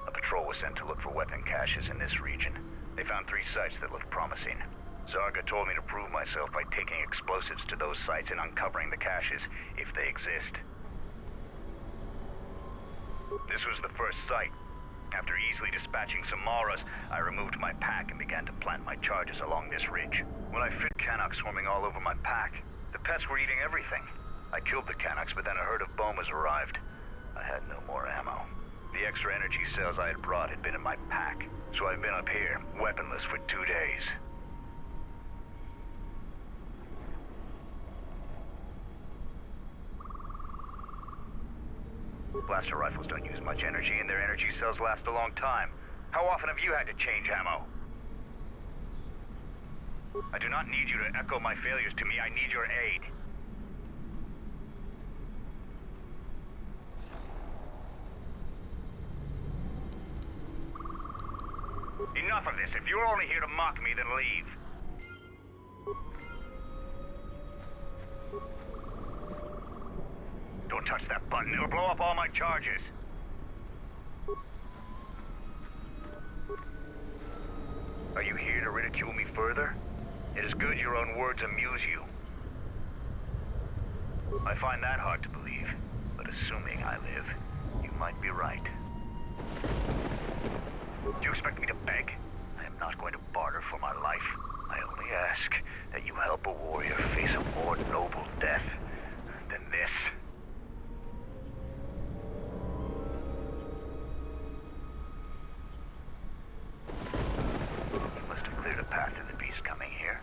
A patrol was sent to look for weapon caches in this region. They found 3 sites that looked promising. Zarga told me to prove myself by taking explosives to those sites and uncovering the caches, if they exist. This was the first site. After easily dispatching some Maras, I removed my pack and began to plant my charges along this ridge. When I fit Canucks swarming all over my pack, the pets were eating everything. I killed the Canucks, but then a herd of Bomas arrived. I had no more ammo. The extra energy cells I had brought had been in my pack, so I've been up here, weaponless for 2 days. Blaster rifles don't use much energy, and their energy cells last a long time. How often have you had to change ammo? I do not need you to echo my failures to me. I need your aid. Enough of this. If you're only here to mock me, then leave. Don't touch that button. It'll blow up all my charges. Are you here to ridicule me further? It is good your own words amuse you. I find that hard to believe, but assuming I live, you might be right. Do you expect me to beg? I am not going to barter for my life. I only ask that you help a warrior face a more noble death than this. You must have cleared a path to the beast coming here.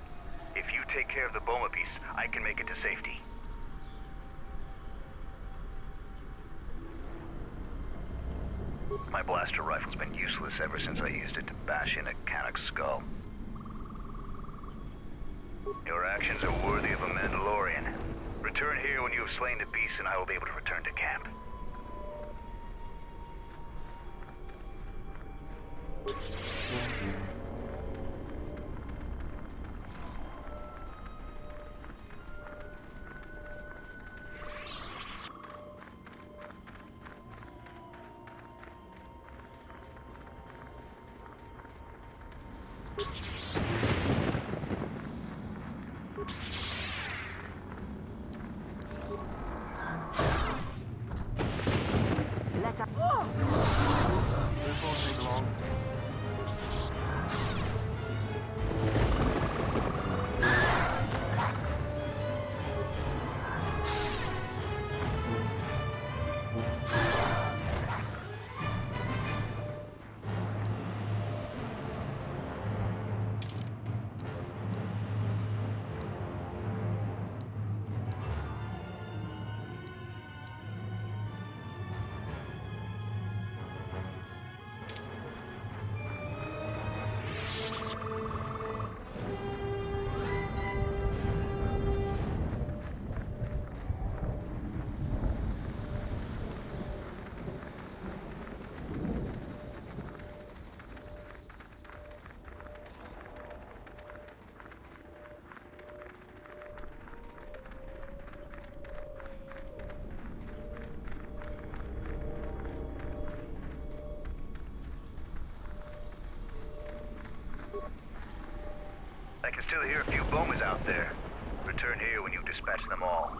If you take care of the Boma beast, I can make it to safety. My blaster rifle's been useless ever since I used it to bash in a Canuck's skull. Your actions are worthy of a Mandalorian. Return here when you have slain the beast and I will be able to return to camp. This won't take long. I can still hear a few Bomas out there. Return here when you've dispatched them all.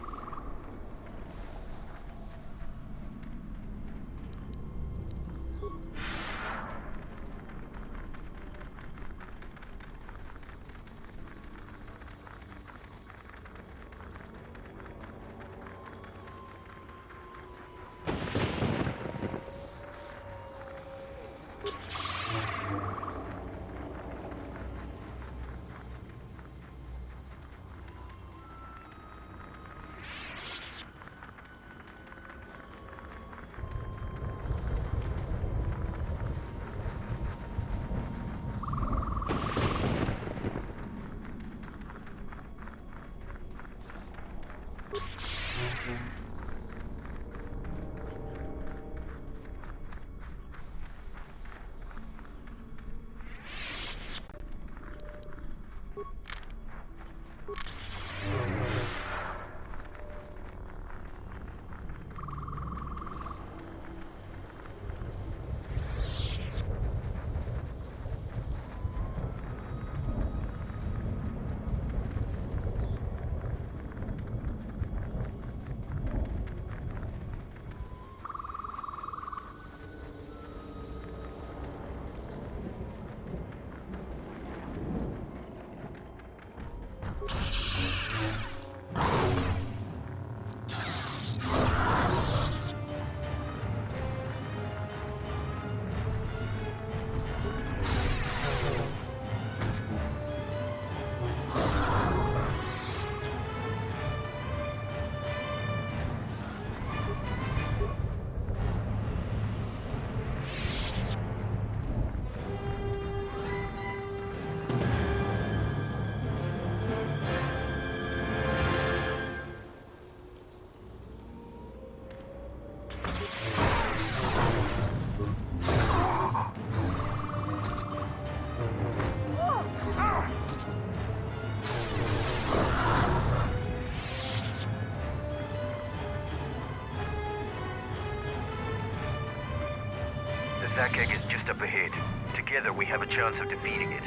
Zakek is just up ahead. Together we have a chance of defeating it.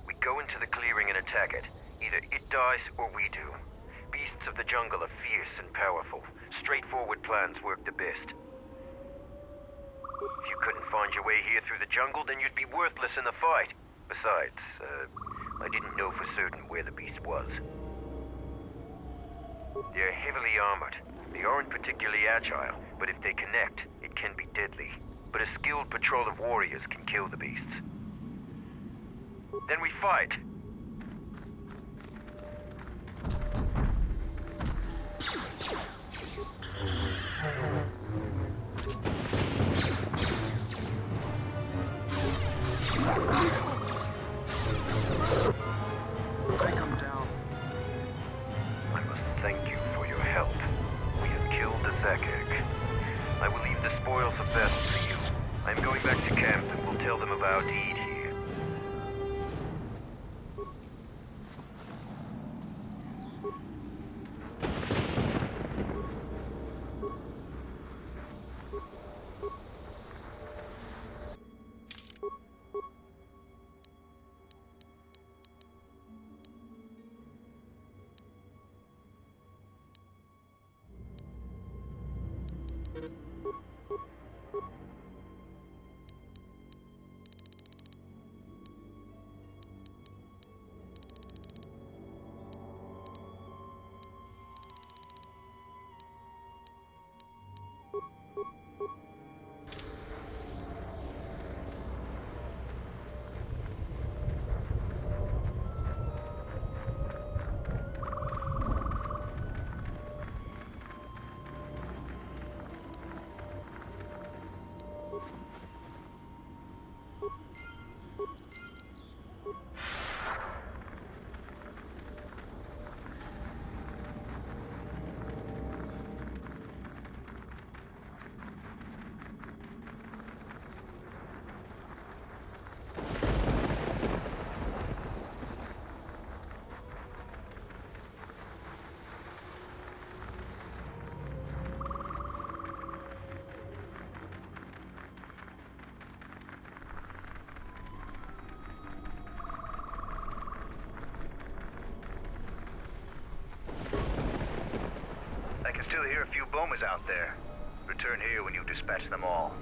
We go into the clearing and attack it. Either it dies or we do. Beasts of the jungle are fierce and powerful. Straightforward plans work the best. If you couldn't find your way here through the jungle, then you'd be worthless in the fight. Besides, I didn't know for certain where the beast was. They're heavily armored. They aren't particularly agile, but if they connect, it can be deadly. But a skilled patrol of warriors can kill the beasts. Then we fight. Take him down. I must thank you for your help. We have killed the Zakek. I will leave the spoils of battle to you. I'm going back to camp and will tell them of our deed here. I can still hear a few bombers out there. Return here when you dispatch them all.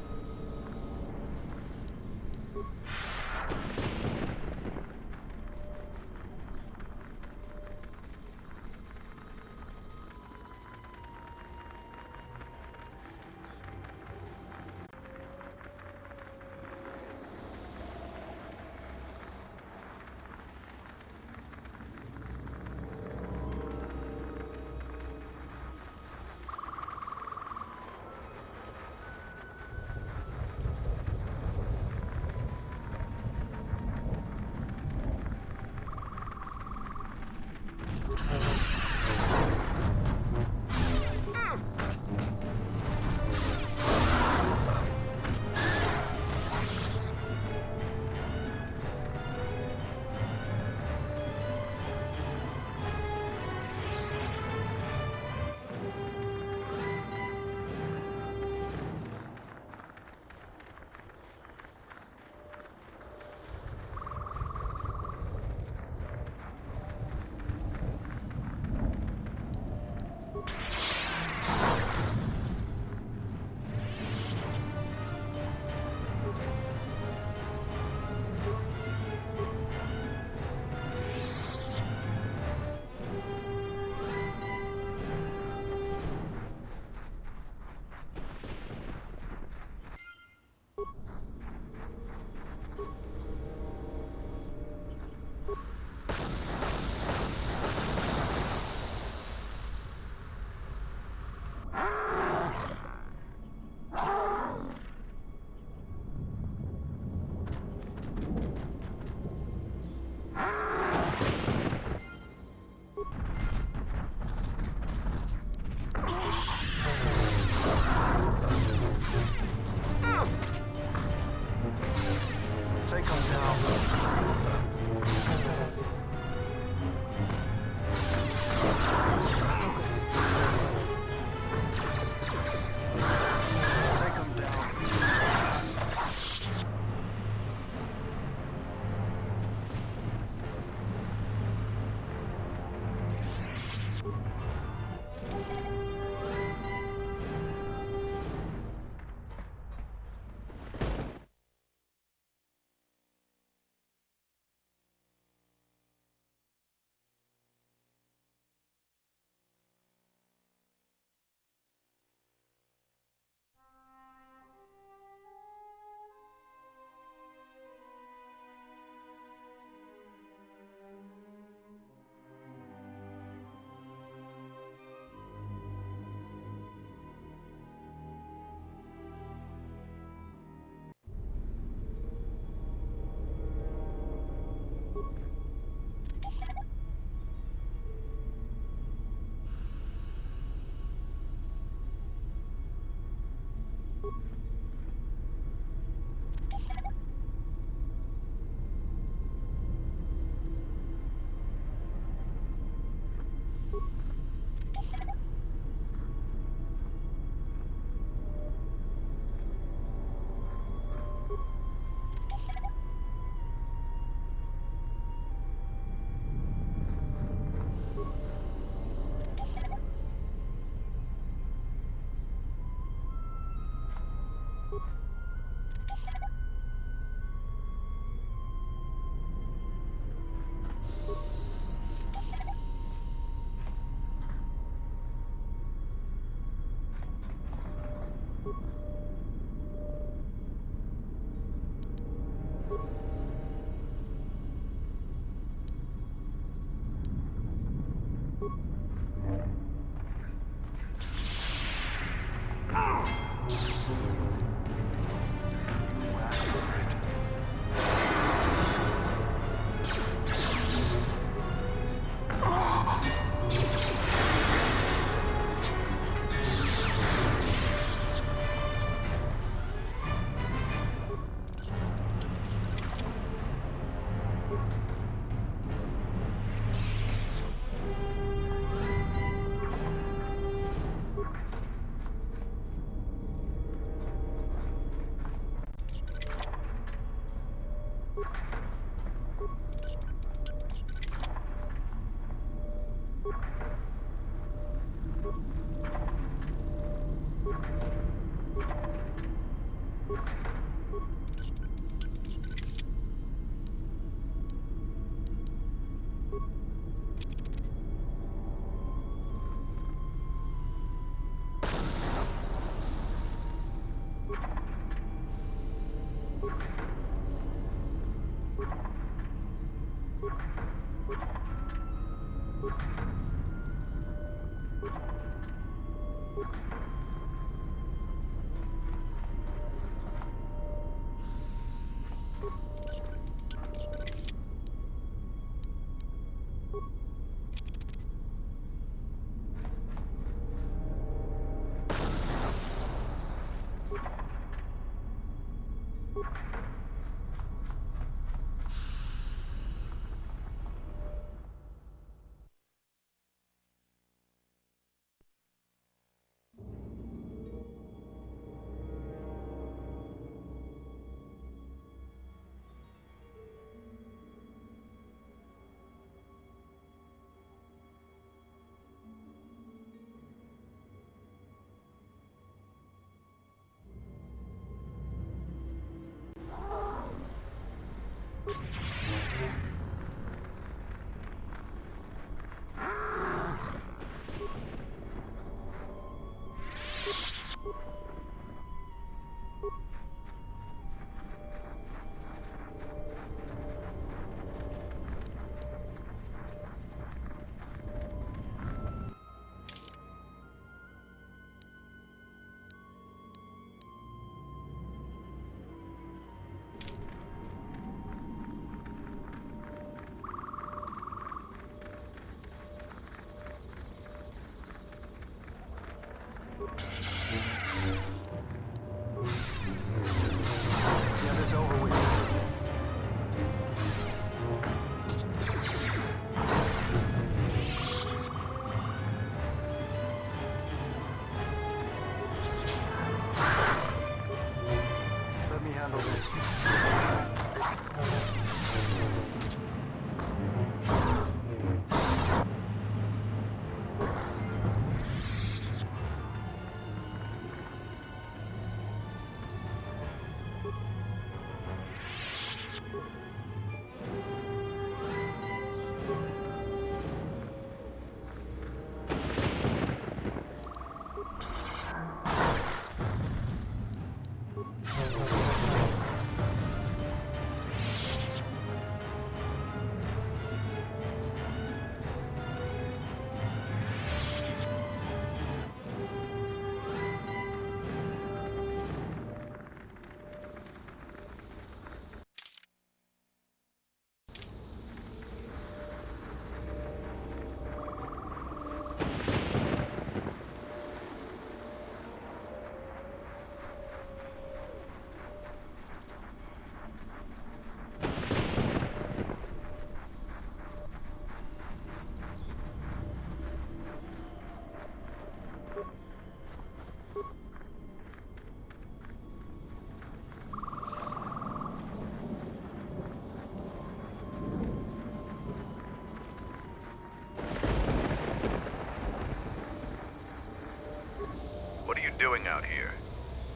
Doing out here?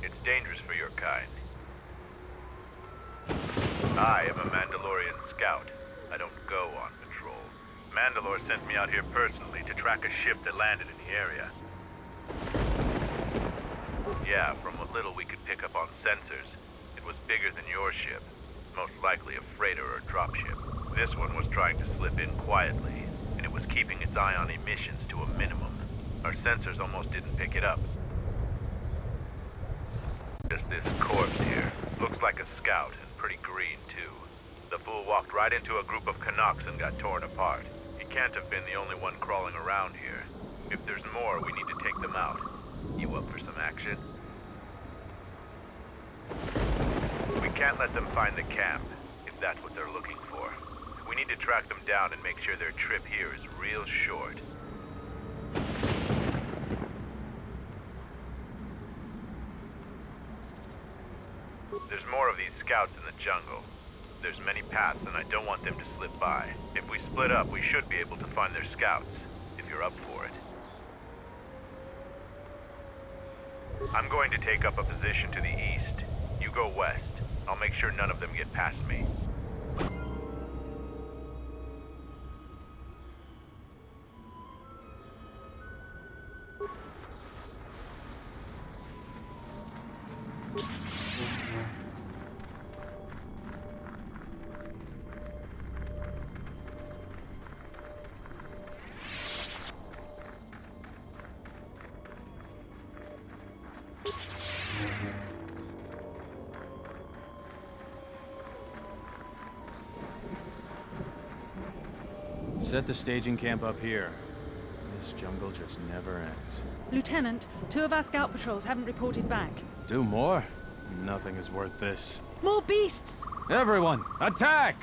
It's dangerous for your kind. I am a Mandalorian scout. I don't go on patrols. Mandalore sent me out here personally to track a ship that landed in the area. Yeah, from what little we could pick up on sensors, it was bigger than your ship. Most likely a freighter or dropship. This one was trying to slip in quietly, and it was keeping its eye on emissions to a minimum. Our sensors almost didn't pick it up. Just this corpse here. Looks like a scout, and pretty green, too. The fool walked right into a group of Canucks and got torn apart. He can't have been the only one crawling around here. If there's more, we need to take them out. You up for some action? We can't let them find the camp, if that's what they're looking for. We need to track them down and make sure their trip here is real short. There's more of these scouts in the jungle. There's many paths, and I don't want them to slip by. If we split up, we should be able to find their scouts, if you're up for it. I'm going to take up a position to the east. You go west. I'll make sure none of them get past me. Set the staging camp up here. This jungle just never ends. Lieutenant, 2 of our scout patrols haven't reported back. 2 more? Nothing is worth this. More beasts! Everyone, attack!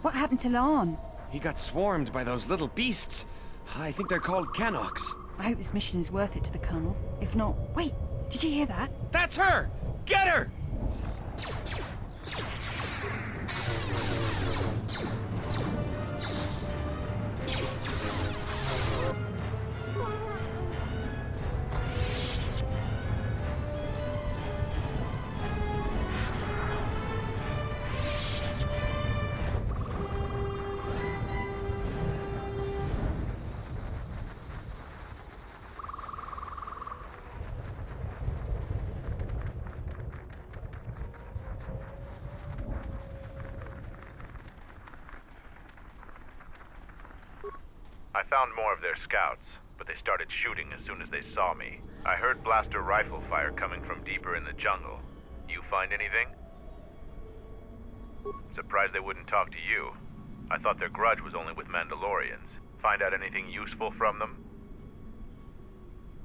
What happened to Lon? He got swarmed by those little beasts. I think they're called Canox. I hope this mission is worth it to the Colonel. If not... Wait, did you hear that? That's her! Get her! I found more of their scouts, but they started shooting as soon as they saw me. I heard blaster rifle fire coming from deeper in the jungle. You find anything? Surprised they wouldn't talk to you. I thought their grudge was only with Mandalorians. Find out anything useful from them?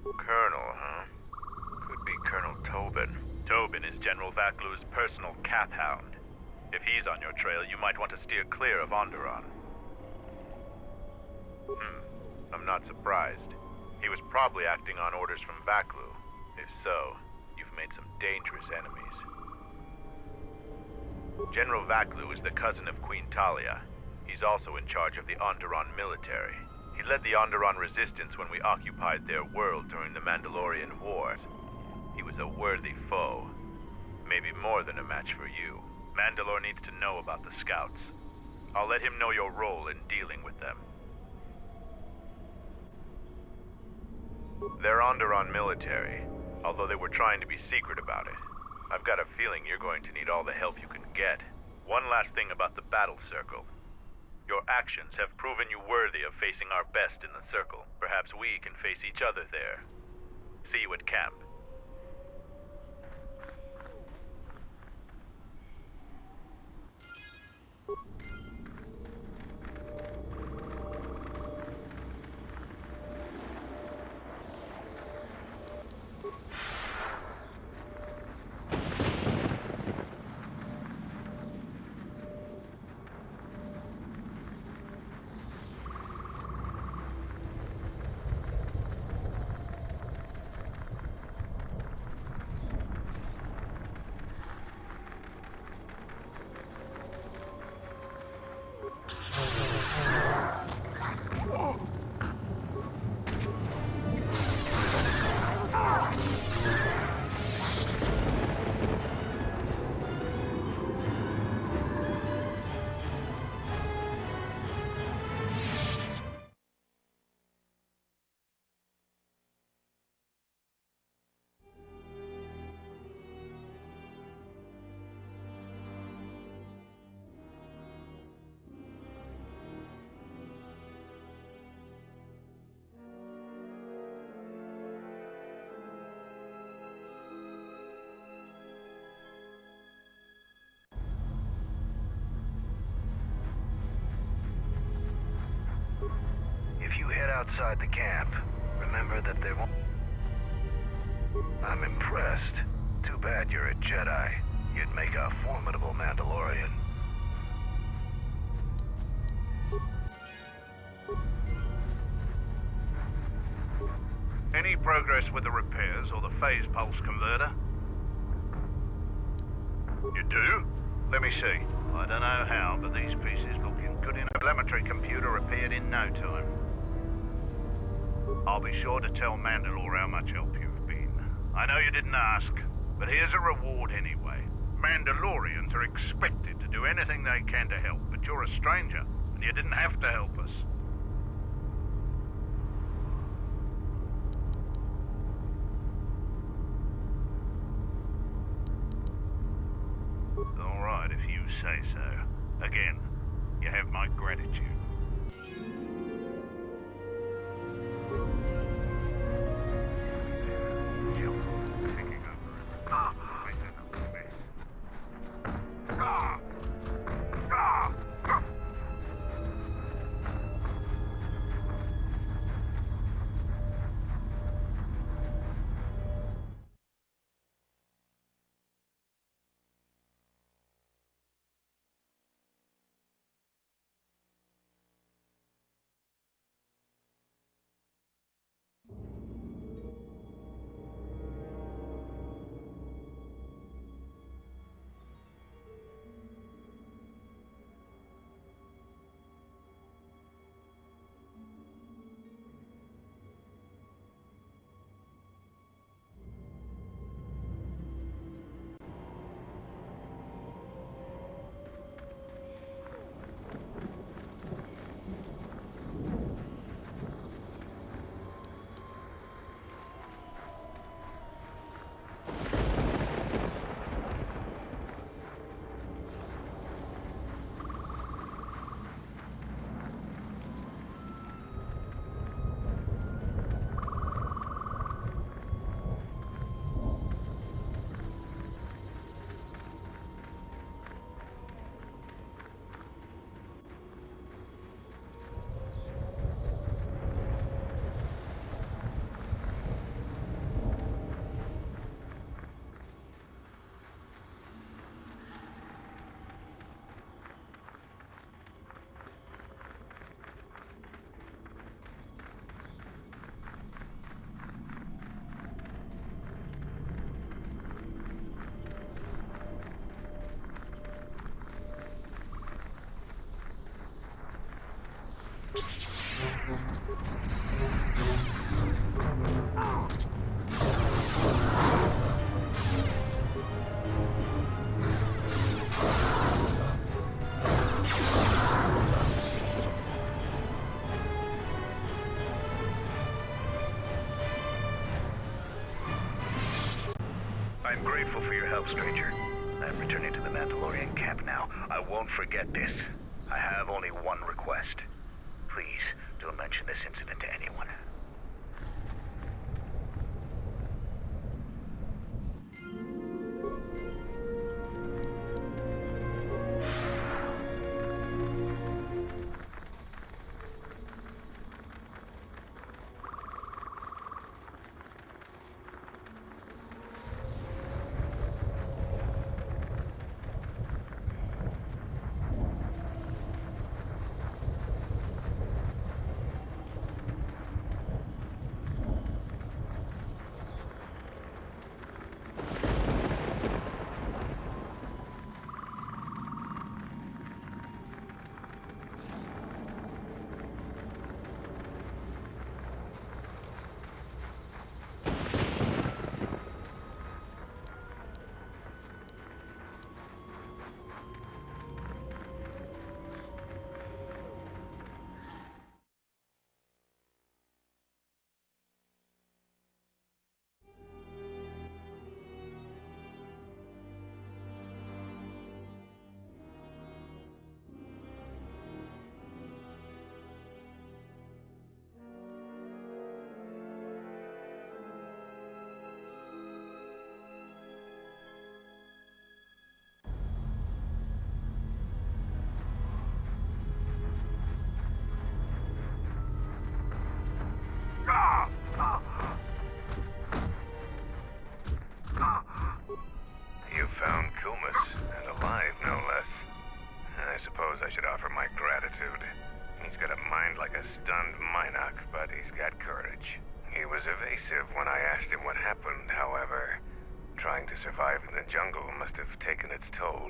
Colonel, huh? Could be Colonel Tobin. Tobin is General Vaklu's personal cat hound. If he's on your trail, you might want to steer clear of Onderon. I'm not surprised. He was probably acting on orders from Vaklu. If so, you we've made some dangerous enemies. General Vaklu is the cousin of Queen Talia. He's also in charge of the Onderon military. He led the Onderon resistance when we occupied their world during the Mandalorian Wars. He was a worthy foe. Maybe more than a match for you. Mandalore needs to know about the scouts. I'll let him know your role in dealing with them. They're Onderon military, although they were trying to be secret about it. I've got a feeling you're going to need all the help you can get. One last thing about the battle circle. Your actions have proven you worthy of facing our best in the circle. Perhaps we can face each other there. See you at camp. If you head outside the camp, remember that there won't... I'm impressed. Too bad you're a Jedi. You'd make a formidable Mandalorian. Any progress with the repairs or the phase pulse converter? You do? Let me see. I don't know how, but these pieces looking good enough. The telemetry computer appeared in no time. I'll be sure to tell Mandalore how much help you've been. I know you didn't ask, but here's a reward anyway. Mandalorians are expected to do anything they can to help, but you're a stranger, and you didn't have to help us. All right, if you say so. Again, you have my gratitude. I'm grateful for your help, stranger. I'm returning to the Mandalorian Camp now. I won't forget this. I have only one request. Please, don't mention this incident to anyone. You found Kumas, and alive, no less. I suppose I should offer my gratitude. He's got a mind like a stunned Minoc, but he's got courage. He was evasive when I asked him what happened, however. Trying to survive in the jungle must have taken its toll.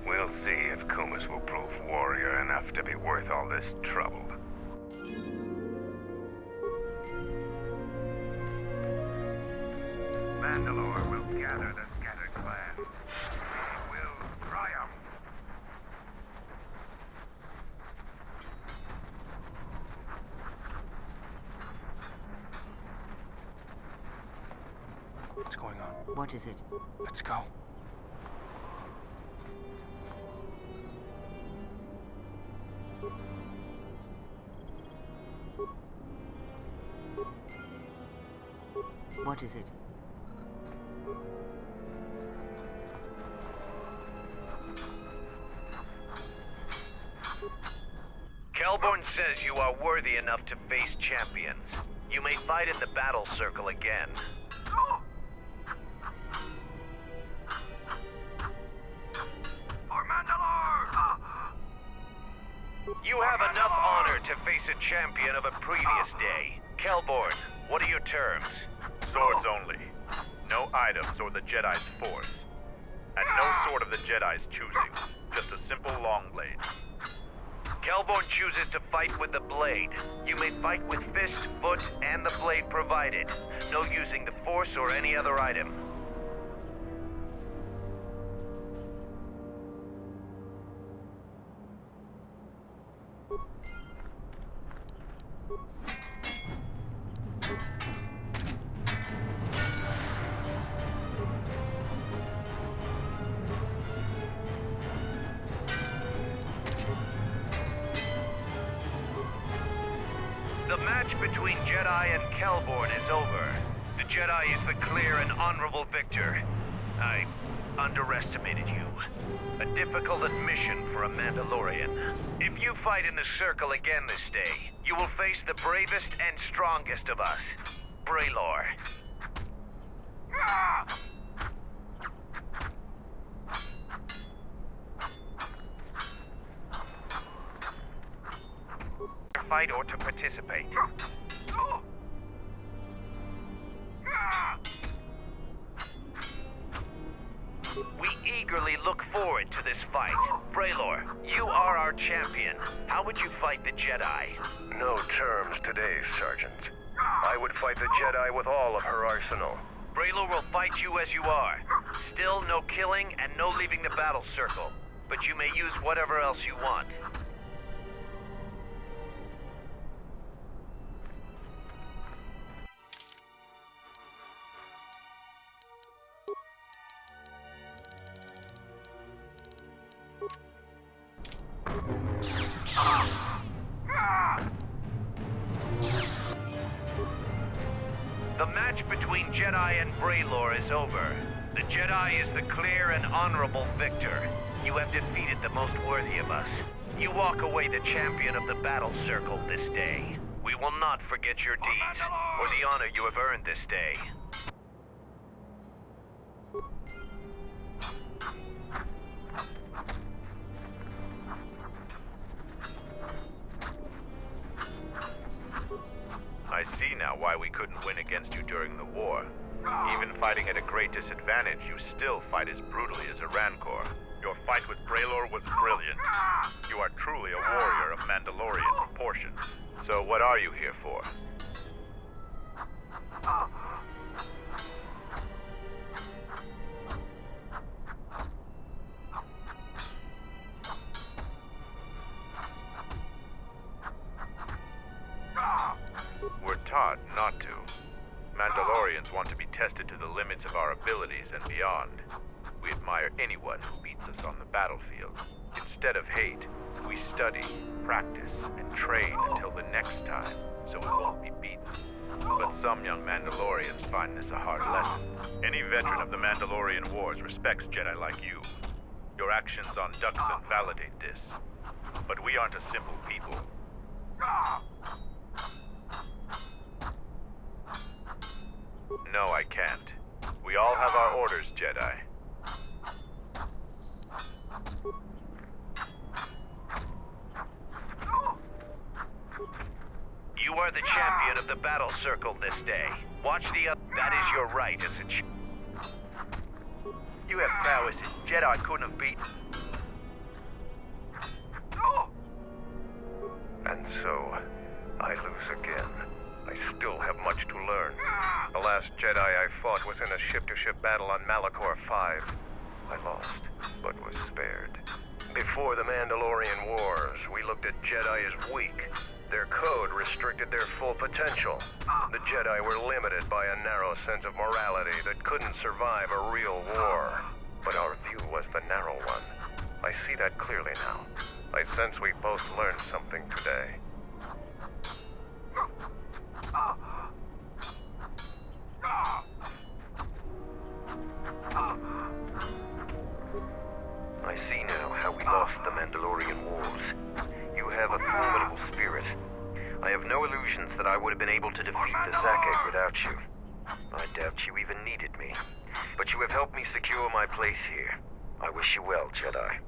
We'll see if Kumas will prove warrior enough to be worth all this trouble. Mandalore will gather the scattered clan. We will triumph. What's going on? What is it? Let's go. What is it? Kelborn says you are worthy enough to face champions. You may fight in the battle circle again. For Mandalore! You have enough honor to face a champion of a previous day. Kelborn, what are your terms? Swords only. No items or the Jedi's force. And no sword of the Jedi's choosing. Just a simple long blade. Kelborn chooses to fight with the blade. You may fight with fist, foot, and the blade provided. No using the force or any other item. The match between Jedi and Kelborn is over. The Jedi is the clear and honorable victor. I underestimated you. A difficult admission for a Mandalorian. If you fight in the circle again this day, you will face the bravest and strongest of us, Braylor. Fight or to participate. We eagerly look forward to this fight. Braylor, you are our champion. How would you fight the Jedi? No terms today, Sergeant. I would fight the Jedi with all of her arsenal. Braylor will fight you as you are. Still no killing and no leaving the battle circle. But you may use whatever else you want. The match between Jedi and Braylor is over. The Jedi is the clear and honorable victor. You have defeated the most worthy of us. You walk away the champion of the battle circle this day. We will not forget your deeds, or the honor you have earned this day. I see now why we couldn't win against you during the war. Even fighting at a great disadvantage, you still fight as brutally as a Rancor. Your fight with Braylor was brilliant. You are truly a warrior of Mandalorian proportions. So what are you here for? We're taught not to. Mandalorians want to be tested to the limits of our abilities and beyond. We admire anyone who beats us on the battlefield. Instead of hate, we study, practice, and train until the next time, so we won't be beaten. But some young Mandalorians find this a hard lesson. Any veteran of the Mandalorian Wars respects Jedi like you. Your actions on Dxun validate this. But we aren't a simple people. No, I can't. We all have our orders, Jedi. You are the champion of the battle circle this day. Watch the that is your right as a You have prowess that Jedi couldn't have beaten. And so, I lose again. I still have much to learn. The last Jedi I fought was in a ship-to-ship battle on Malachor 5. I lost, but was spared. Before the Mandalorian Wars, we looked at Jedi as weak. Their code restricted their full potential. The Jedi were limited by a narrow sense of morality that couldn't survive a real war. But our view was the narrow one. I see that clearly now. I sense we both learned something today. I see now how we lost the Mandalorian Wars. You have a formidable spirit. I have no illusions that I would have been able to defeat the Zakek without you. I doubt you even needed me. But you have helped me secure my place here. I wish you well, Jedi.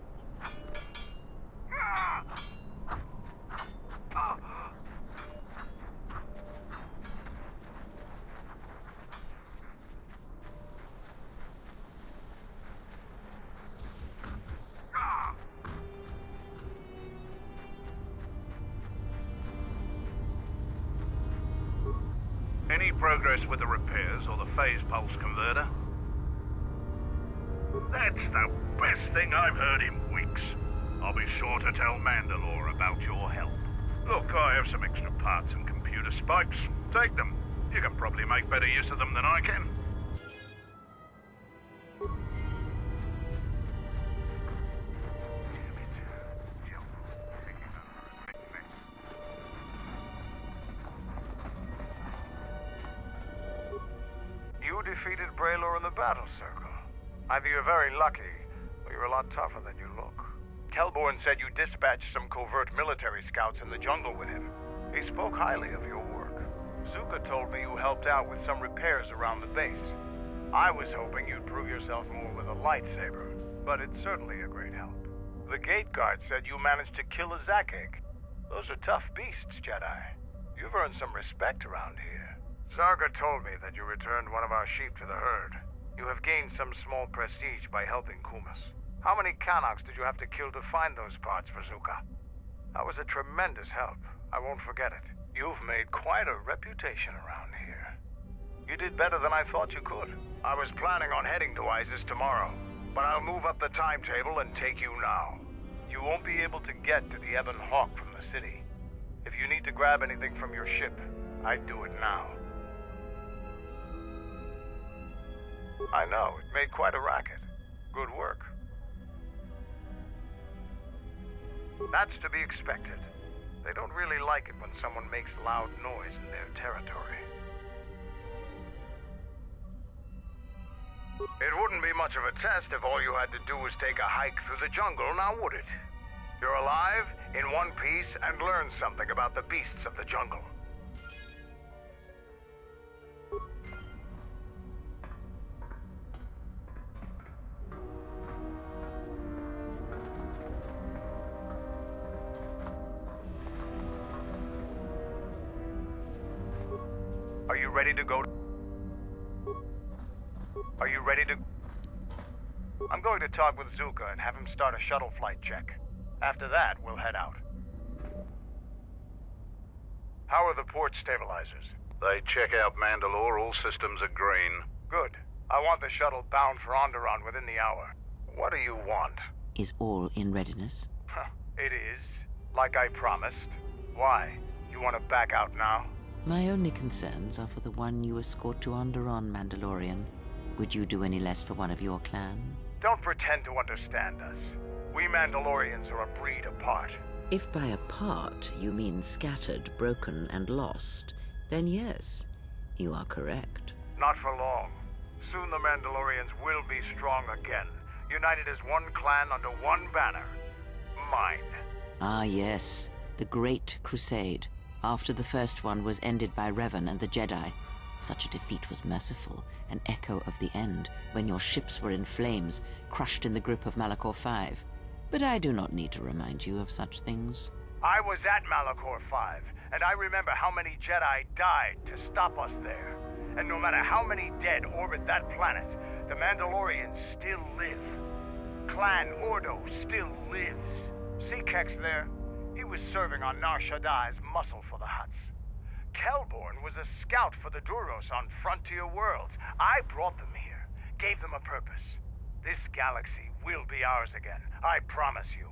Any progress with the repairs or the phase pulse converter? That's the best thing I've heard in weeks. I'll be sure to tell Mandalore about your help. Look, I have some extra parts and computer spikes. Take them. You can probably make better use of them than I can. You defeated Braylor in the battle circle. Either you're very lucky, or you're a lot tougher than you look. Kelborn said you dispatched some covert military scouts in the jungle with him. He spoke highly of your work. Zuka told me you helped out with some repairs around the base. I was hoping you'd prove yourself more with a lightsaber, but it's certainly a great help. The gate guard said you managed to kill a Zakek. Those are tough beasts, Jedi. You've earned some respect around here. Zarga told me that you returned one of our sheep to the herd. You have gained some small prestige by helping Kumas. How many Kanaks did you have to kill to find those parts for Zuka? That was a tremendous help. I won't forget it. You've made quite a reputation around here. You did better than I thought you could. I was planning on heading to Isis tomorrow, but I'll move up the timetable and take you now. You won't be able to get to the Ebon Hawk from the city. If you need to grab anything from your ship, I'd do it now. I know, it made quite a racket. Good work. That's to be expected. They don't really like it when someone makes loud noise in their territory. It wouldn't be much of a test if all you had to do was take a hike through the jungle, now would it? You're alive, in one piece, and learn something about the beasts of the jungle. Are you ready to go? Are you ready to... I'm going to talk with Zuka and have him start a shuttle flight check. After that, we'll head out. How are the port stabilizers? They check out Mandalore, all systems are green. Good. I want the shuttle bound for Onderon within the hour. What do you want? Is all in readiness? It is. Like I promised. Why? You want to back out now? My only concerns are for the one you escort to Onderon, Mandalorian. Would you do any less for one of your clan? Don't pretend to understand us. We Mandalorians are a breed apart. If by apart you mean scattered, broken, and lost, then yes, you are correct. Not for long. Soon the Mandalorians will be strong again, united as one clan under one banner. Mine. Ah yes, the Great Crusade. After the first one was ended by Revan and the Jedi. Such a defeat was merciful, an echo of the end, when your ships were in flames, crushed in the grip of Malachor 5. But I do not need to remind you of such things. I was at Malachor 5, and I remember how many Jedi died to stop us there. And no matter how many dead orbit that planet, the Mandalorians still live. Clan Ordo still lives. See Kex there? He was serving on Nar Shaddai's muscle for the Hutts. Kelborn was a scout for the Duros on frontier worlds. I brought them here, gave them a purpose. This galaxy will be ours again, I promise you.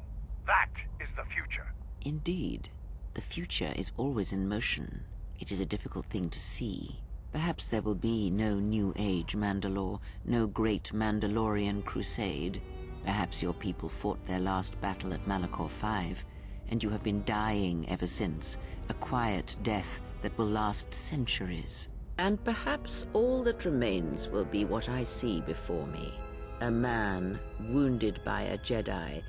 That is the future. Indeed. The future is always in motion. It is a difficult thing to see. Perhaps there will be no New Age Mandalore, no great Mandalorian Crusade. Perhaps your people fought their last battle at Malachor 5, and you have been dying ever since, a quiet death that will last centuries. And perhaps all that remains will be what I see before me. A man wounded by a Jedi,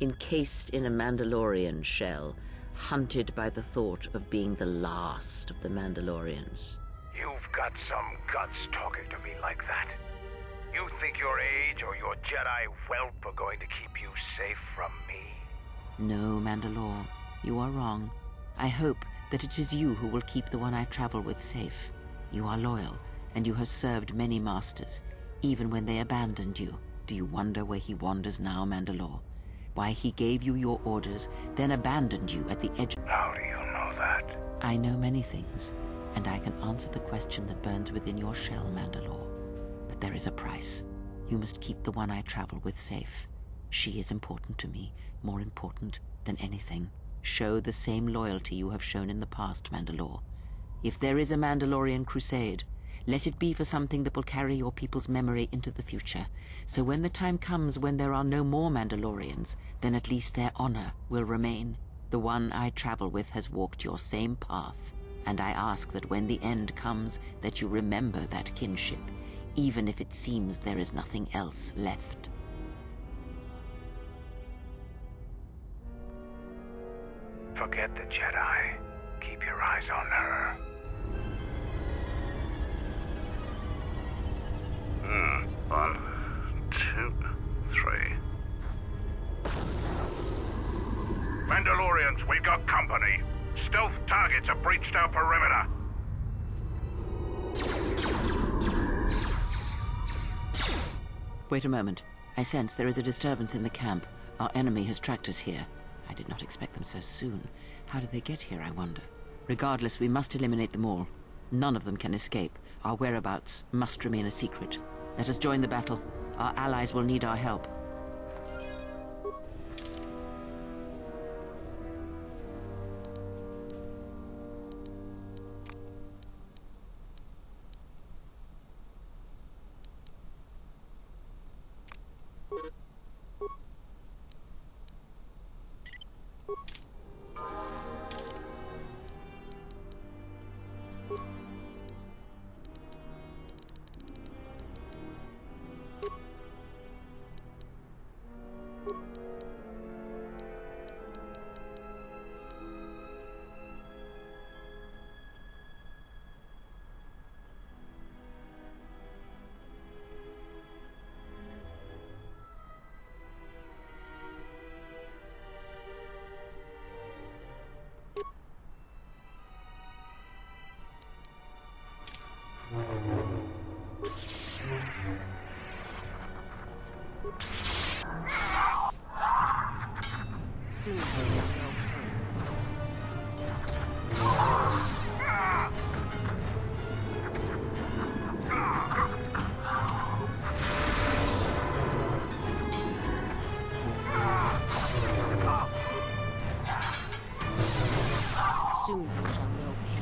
encased in a Mandalorian shell, hunted by the thought of being the last of the Mandalorians. You've got some guts talking to me like that. You think your age or your Jedi whelp are going to keep you safe from me? No, Mandalore, you are wrong. I hope that it is you who will keep the one I travel with safe. You are loyal, and you have served many masters, even when they abandoned you. Do you wonder where he wanders now, Mandalore? Why he gave you your orders, then abandoned you at the edge... How do you know that? I know many things, and I can answer the question that burns within your shell, Mandalore. But there is a price. You must keep the one I travel with safe. She is important to me, more important than anything. Show the same loyalty you have shown in the past, Mandalore. If there is a Mandalorian Crusade, let it be for something that will carry your people's memory into the future. So when the time comes when there are no more Mandalorians, then at least their honor will remain. The one I travel with has walked your same path, and I ask that when the end comes, that you remember that kinship, even if it seems there is nothing else left. Forget the Jedi. Keep your eyes on her. 1, 2, 3. Mandalorians, we've got company. Stealth targets have breached our perimeter. Wait a moment. I sense there is a disturbance in the camp. Our enemy has tracked us here. I did not expect them so soon. How did they get here, I wonder? Regardless, we must eliminate them all. None of them can escape. Our whereabouts must remain a secret. Let us join the battle. Our allies will need our help. no pain.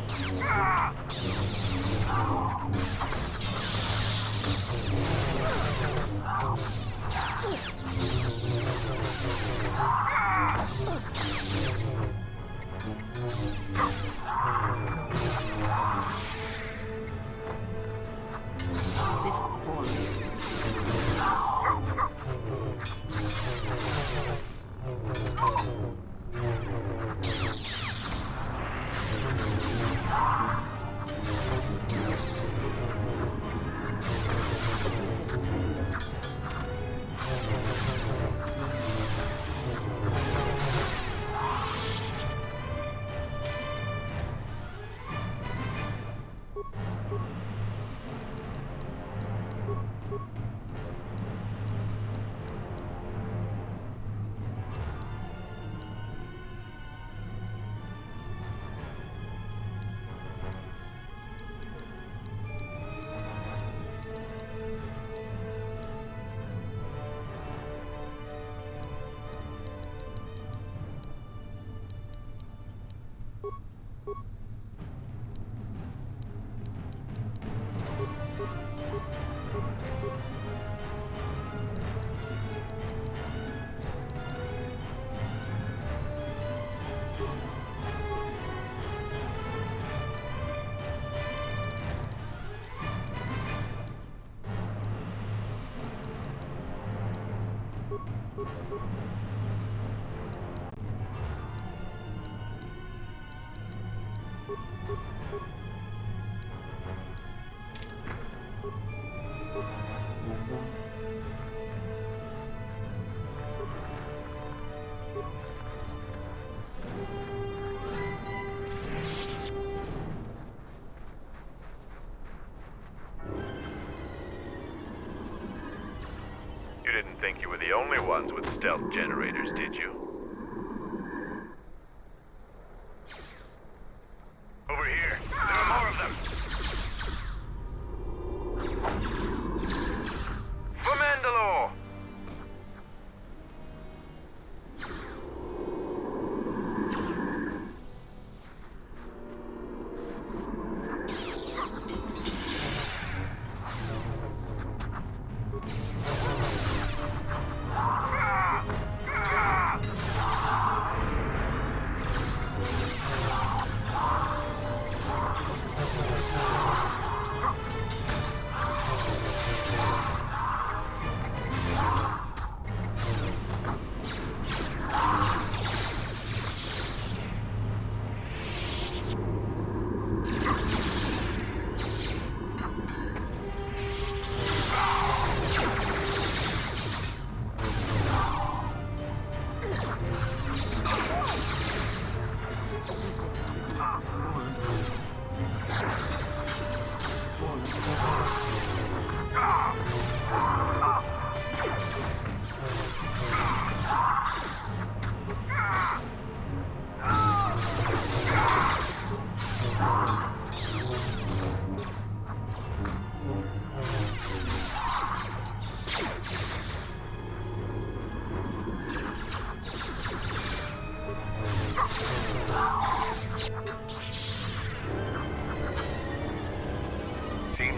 You didn't think you were the only ones with stealth generators, did you? Over here. There are more of them. For Mandalore!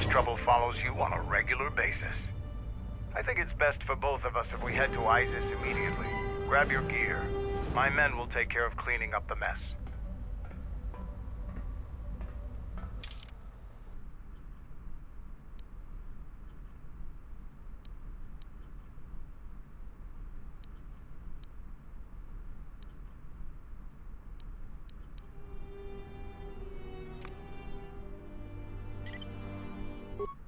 Trouble follows you on a regular basis. I think it's best for both of us if we head to ISIS immediately. Grab your gear. My men will take care of cleaning up the mess.